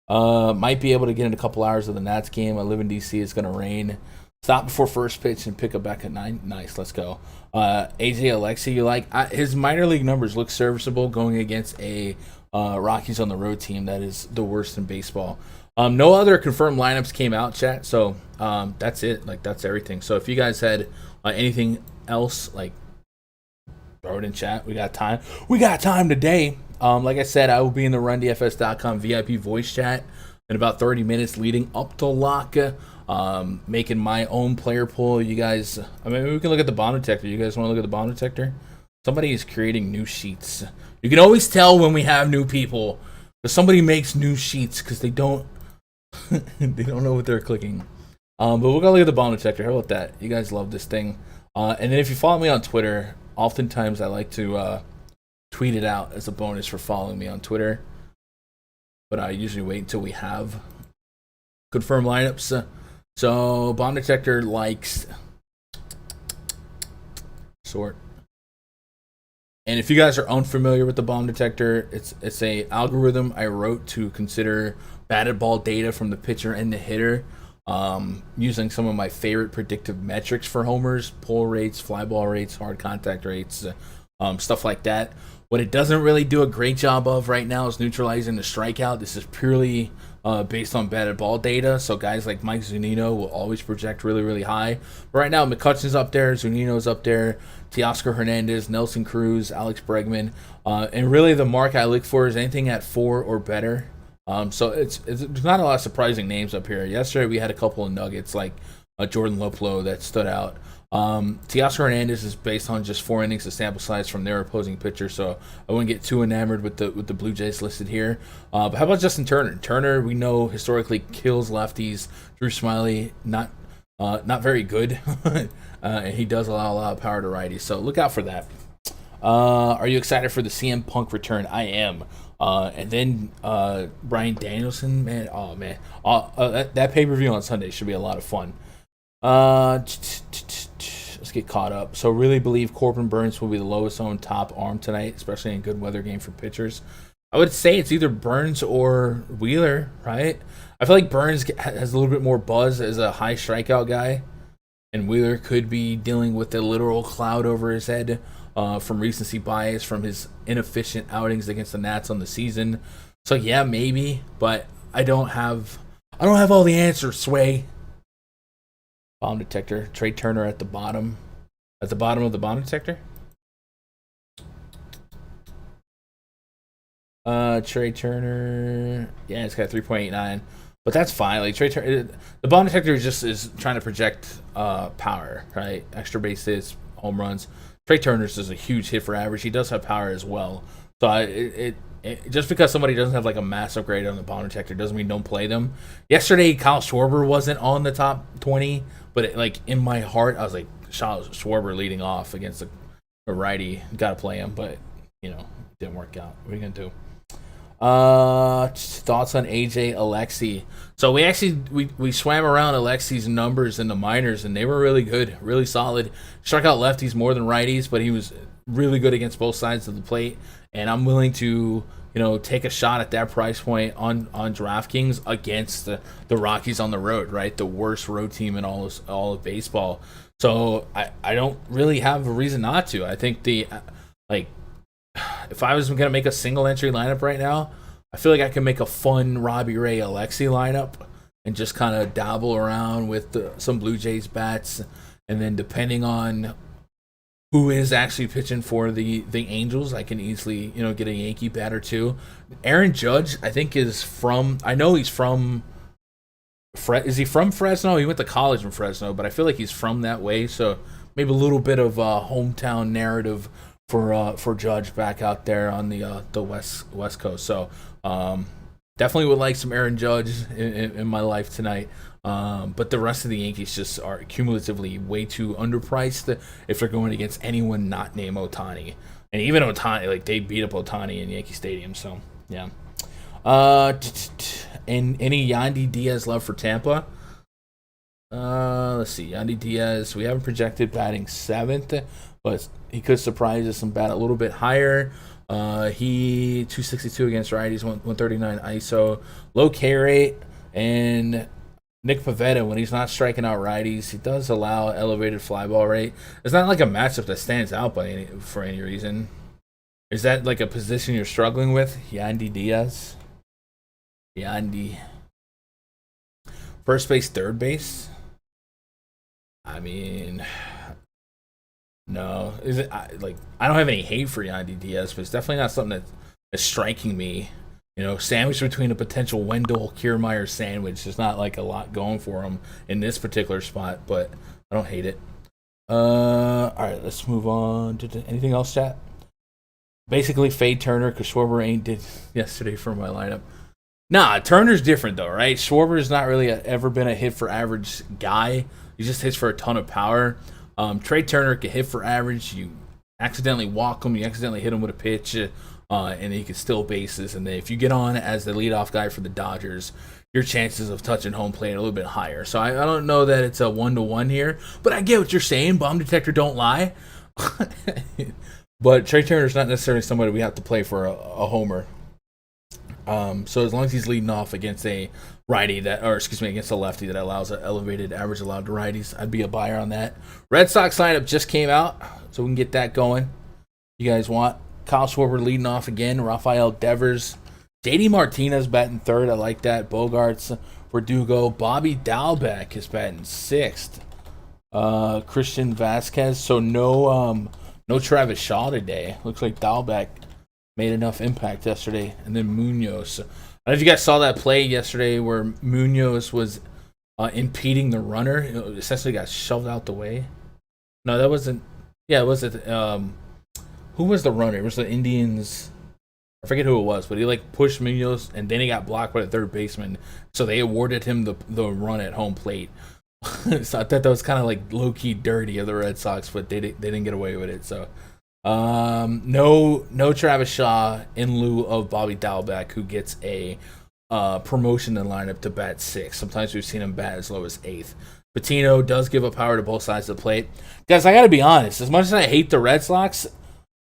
Might be able to get in a couple hours of the Nats game. I live in DC. It's going to rain. Stop before first pitch and pick up back at 9. Nice, let's go. AJ Alexi, you like? His minor league numbers look serviceable going against a Rockies on the road team that is the worst in baseball. No other confirmed lineups came out, chat. So that's it. Like, that's everything. So if you guys had anything else, like, throw it in chat. We got time. We got time today. Like I said, I will be in the RunDFS.com VIP voice chat in about 30 minutes leading up to lock. Making my own player pool. You guys, I mean, we can look at the bomb detector. You guys want to look at the bomb detector? Somebody is creating new sheets. You can always tell when we have new people. But somebody makes new sheets because they don't they don't know what they're clicking. But we're gonna look at the bomb detector. How about that? You guys love this thing. And then if you follow me on Twitter, oftentimes I like to tweet it out as a bonus for following me on Twitter. But I usually wait until we have confirmed lineups. So bomb detector likes sort. And if you guys are unfamiliar with the bomb detector, it's a algorithm I wrote to consider batted ball data from the pitcher and the hitter, using some of my favorite predictive metrics for homers, pull rates, fly ball rates, hard contact rates, stuff like that. What it doesn't really do a great job of right now is neutralizing the strikeout. This is purely based on batted ball data. So guys like Mike Zunino will always project really, really high. But right now, McCutchen's up there, Zunino's up there, Teoscar Hernandez, Nelson Cruz, Alex Bregman. And really the mark I look for is anything at 4 or better. So it's not a lot of surprising names up here. Yesterday we had a couple of nuggets like Jordan Luplow that stood out. Teoscar Hernandez is based on just 4 innings of sample size from their opposing pitcher, so I wouldn't get too enamored with the Blue Jays listed here. But how about Justin Turner? Turner, we know historically kills lefties. Drew Smiley, not very good, and he does allow a lot of power to righties. So look out for that. Are you excited for the CM Punk return? I am. And then Bryan Danielson, man, oh man, that pay-per-view on Sunday should be a lot of fun. Let's get caught up. So really believe Corbin Burnes will be the lowest owned top arm tonight, especially in a good weather game for pitchers. I would say it's either Burnes or Wheeler, right? I feel like Burnes has a little bit more buzz as a high strikeout guy, and Wheeler could be dealing with a literal cloud over his head from recency bias from his inefficient outings against the Nats on the season. So yeah, maybe, but I don't have all the answers, Sway. Bomb detector. Trey Turner at the bottom. At the bottom of the bomb detector. Trey Turner. Yeah, it's got 3.89. But that's fine. Like Trey Turner, the bomb detector is trying to project power, right? Extra base hits, home runs. Trey Turner's is a huge hit for average. He does have power as well. So just because somebody doesn't have like a massive grade on the bomb detector doesn't mean don't play them. Yesterday, Kyle Schwarber wasn't on the top 20, but in my heart, I was like, Schwarber leading off against a righty, got to play him, but it didn't work out. What are you gonna do? Thoughts on AJ Alexi? So we swam around Alexi's numbers in the minors, and they were really good, really solid. Struck out lefties more than righties, but he was really good against both sides of the plate. And I'm willing to, take a shot at that price point on DraftKings against the Rockies on the road, right? The worst road team in all of baseball. So I don't really have a reason not to. I think if I was going to make a single entry lineup right now, I feel like I can make a fun Robbie Ray Alexi lineup and just kind of dabble around with some Blue Jays bats. And then depending on who is actually pitching for the Angels, I can easily, get a Yankee bat or two. Aaron Judge, I think I know he's from, is he from Fresno? He went to college in Fresno, but I feel like he's from that way. So maybe a little bit of hometown narrative for Judge back out there on the West Coast. So definitely would like some Aaron Judge in my life tonight. But the rest of the Yankees just are cumulatively way too underpriced if they're going against anyone not named Ohtani. And even Ohtani, they beat up Ohtani in Yankee Stadium. So yeah. And any Yandy Diaz love for Tampa? Let's see. Yandy Diaz, we haven't projected batting 7th, but he could surprise us and bat a little bit higher. He 262 against righties, 139 ISO, low K rate, and Nick Pivetta, when he's not striking out righties, he does allow elevated fly ball rate. It's not like a matchup that stands out for any reason. Is that like a position you're struggling with? Yandy Diaz? Yandy. First base, third base? I mean, no. Is it like I don't have any hate for Yandy Diaz, but it's definitely not something that's striking me. You know, sandwiched between a potential Wendell Kiermaier sandwich. There's not like a lot going for him in this particular spot, but I don't hate it. All right, let's move on to anything else, chat. Basically, fade Turner because Schwarber ain't did yesterday for my lineup. Nah, Turner's different though, right? Schwarber's not really ever been a hit for average guy. He just hits for a ton of power. Trey Turner can hit for average. You accidentally walk him, you accidentally hit him with a pitch, and he can steal bases. And then if you get on as the leadoff guy for the Dodgers, your chances of touching home plate are a little bit higher. So I don't know that it's a 1-to-1 here, but I get what you're saying. Bomb detector don't lie. But Trey Turner's not necessarily somebody we have to play for a homer. So as long as he's leading off against a righty against a lefty that allows an elevated average allowed to righties, I'd be a buyer on that. Red Sox lineup just came out, so we can get that going. You guys want Kyle Schwarber leading off again, Rafael Devers, JD Martinez batting third. I like that. Bogarts, Verdugo, Bobby Dalbec is batting sixth. Christian Vasquez. So no Travis Shaw today. Looks like Dalbec made enough impact yesterday. And then Munoz. I don't know if you guys saw that play yesterday where Munoz was impeding the runner. It essentially got shoved out the way. No, that wasn't. Yeah, it wasn't. Who was the runner? It was the Indians. I forget who it was, but he like pushed Munoz and then he got blocked by the third baseman. So they awarded him the run at home plate. So I thought that was kind of like low key dirty of the Red Sox, but they didn't get away with it. So no Travis Shaw in lieu of Bobby Dalbec, who gets a promotion in lineup to bat sixth. Sometimes we've seen him bat as low as eighth. Patino does give up power to both sides of the plate. Guys, I got to be honest. As much as I hate the Red Sox,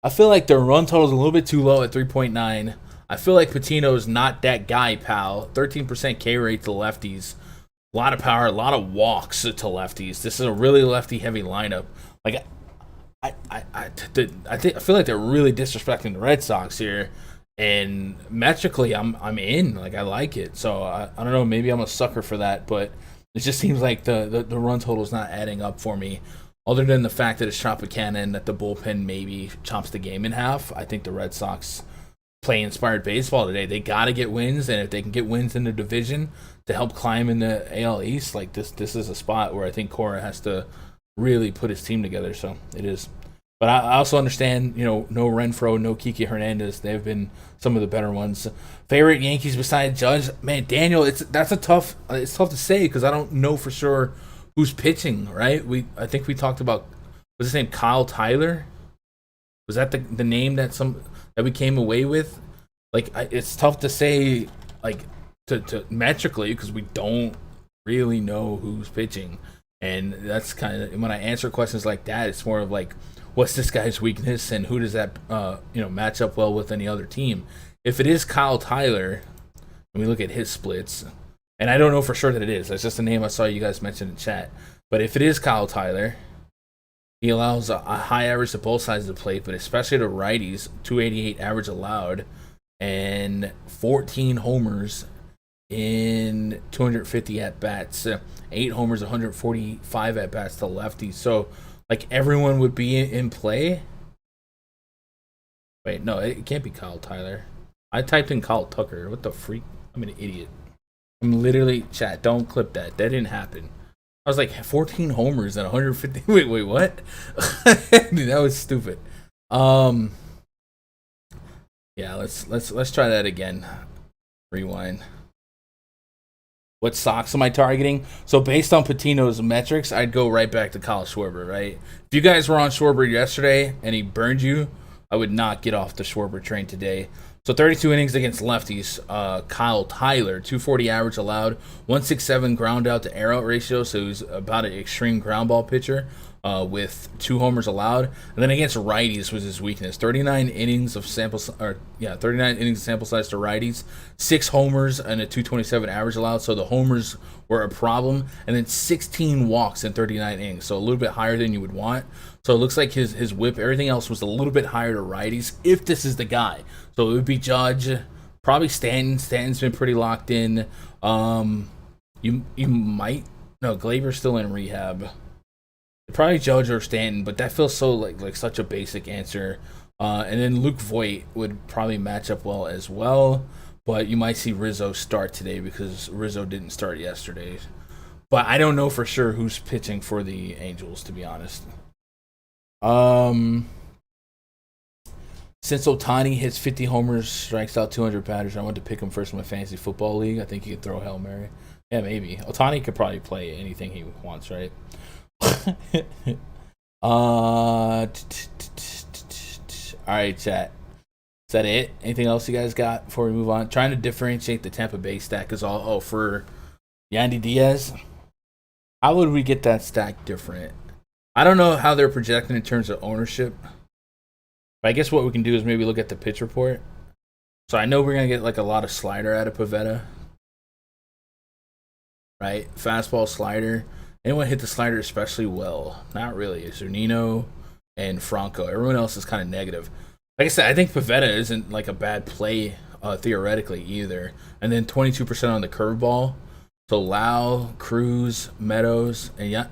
I feel like their run total is a little bit too low at 3.9. I feel like Patino's not that guy, pal. 13% K rate to lefties. A lot of power, a lot of walks to lefties. This is a really lefty-heavy lineup. Like, I feel like they're really disrespecting the Red Sox here. And metrically, I'm in. Like, I like it. So I don't know. Maybe I'm a sucker for that, but it just seems like the run total is not adding up for me. Other than the fact that it's Tropicana and that the bullpen maybe chops the game in half, I think the Red Sox play inspired baseball today. They got to get wins, and if they can get wins in the division to help climb in the AL East, like this is a spot where I think Cora has to really put his team together. So it is. But I also understand, no Renfroe, no Kiki Hernandez. They've been some of the better ones. Favorite Yankees besides Judge, man, Daniel. It's tough to say because I don't know for sure who's pitching. Right? I think we talked about, was his name Kyle Tyler? Was that the name that we came away with? Like, it's tough to say, like, to metrically because we don't really know who's pitching, and that's kind of when I answer questions like that. It's more of like, what's this guy's weakness and who does that match up well with any other team? If it is Kyle Tyler, and we look at his splits, and I don't know for sure that it is. That's just a name I saw you guys mention in chat. But if it is Kyle Tyler, he allows a high average to both sides of the plate, but especially to righties, 288 average allowed, and 14 homers in 250 at-bats, 8 homers, 145 at-bats to lefties. So, like, everyone would be in play. Wait, no, it can't be Kyle Tyler. I typed in Kyle Tucker. What the freak? I'm an idiot. I'm literally, chat, don't clip that. That didn't happen. I was like, 14 homers and 150. Wait, what? Dude, that was stupid. Yeah, let's try that again. Rewind. What Sox am I targeting? So based on Patino's metrics, I'd go right back to Kyle Schwarber, right? If you guys were on Schwarber yesterday and he burned you, I would not get off the Schwarber train today. So 32 innings against lefties. Kyle Tyler, 240 average allowed, 167 ground out to air out ratio, so he's about an extreme ground ball pitcher. with 2 homers allowed. And then against righties was his weakness. 39 innings of sample, 39 innings of sample size to righties, 6 homers and a 227 average allowed. So the homers were a problem, and then 16 walks in 39 innings, so a little bit higher than you would want. So it looks like his whip, everything else was a little bit higher to righties, if this is the guy. So it would be Judge, probably Stanton. Stanton's been pretty locked in. You might, no, Glaber's still in rehab. Probably Judge or Stanton, but that feels so like such a basic answer. And then Luke Voit would probably match up well as well, but you might see Rizzo start today because Rizzo didn't start yesterday. But I don't know for sure who's pitching for the Angels, to be honest. Since Ohtani hits 50 homers, strikes out 200 batters, I want to pick him first in my fantasy football league. I think he could throw Hail Mary. Yeah, maybe. Ohtani could probably play anything he wants, right? All right, chat. Is that it? Anything else you guys got before we move on? Trying to differentiate the Tampa Bay stack is all. Oh, for Yandy Diaz. How would we get that stack different? I don't know how they're projecting in terms of ownership. But I guess what we can do is maybe look at the pitch report. So I know we're gonna get like a lot of slider out of Pivetta. Right? Fastball, slider. Anyone hit the slider especially well? Not really. It's Zunino and Franco. Everyone else is kind of negative. Like I said, I think Pivetta isn't like a bad play theoretically either. And then 22% on the curveball. So Lau, Cruz, Meadows, and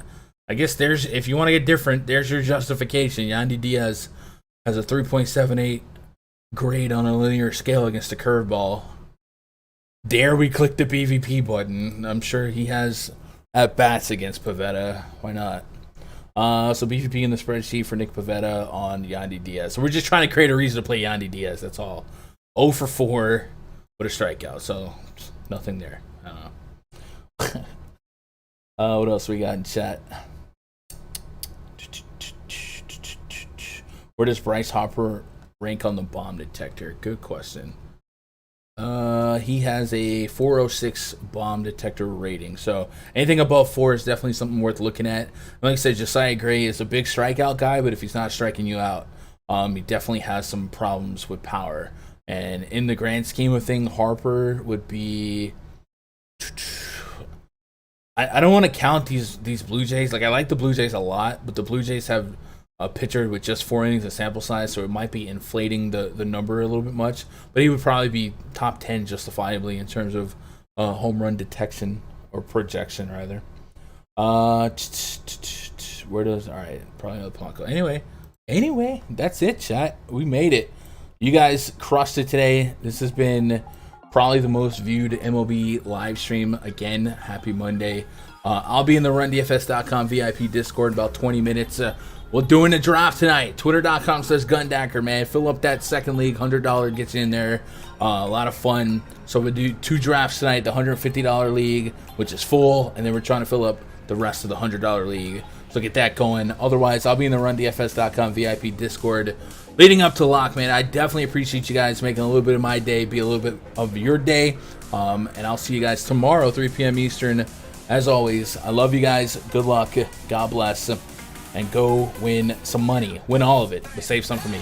I guess there's, if you want to get different, there's your justification. Yandy Diaz has a 3.78 grade on a linear scale against the curveball. Dare we click the BVP button? I'm sure he has at bats against Pivetta. Why not? So BVP in the spreadsheet for Nick Pivetta on Yandy Diaz. So we're just trying to create a reason to play Yandy Diaz. That's all. 0 for 4 with a strikeout. So nothing there. I don't know. What else we got in chat? Where does Bryce Harper rank on the bomb detector? Good question. He has a 406 bomb detector rating. So anything above 4 is definitely something worth looking at. Like I said, Josiah Gray is a big strikeout guy, but if he's not striking you out, he definitely has some problems with power. And in the grand scheme of things, Harper would be... I don't want to count these Blue Jays. Like, I like the Blue Jays a lot, but the Blue Jays have a pitcher with just 4 innings of sample size, so it might be inflating the number a little bit much. But he would probably be top 10 justifiably in terms of home run detection or projection, rather. Where does... All right, probably another Polanco. Anyway, that's it, chat. We made it. You guys crushed it today. This has been probably the most viewed MLB live stream. Again, happy Monday. I'll be in the RunDFS.com VIP Discord in about 20 minutes. We're doing a draft tonight. Twitter.com/Gundacker, man. Fill up that second league. $100 gets you in there. A lot of fun. So we'll do 2 drafts tonight. The $150 league, which is full. And then we're trying to fill up the rest of the $100 league. So get that going. Otherwise, I'll be in the RunDFS.com VIP Discord leading up to lock, man. I definitely appreciate you guys making a little bit of my day be a little bit of your day. And I'll see you guys tomorrow, 3 p.m. Eastern. As always, I love you guys. Good luck. God bless. And go win some money. Win all of it, but save some for me.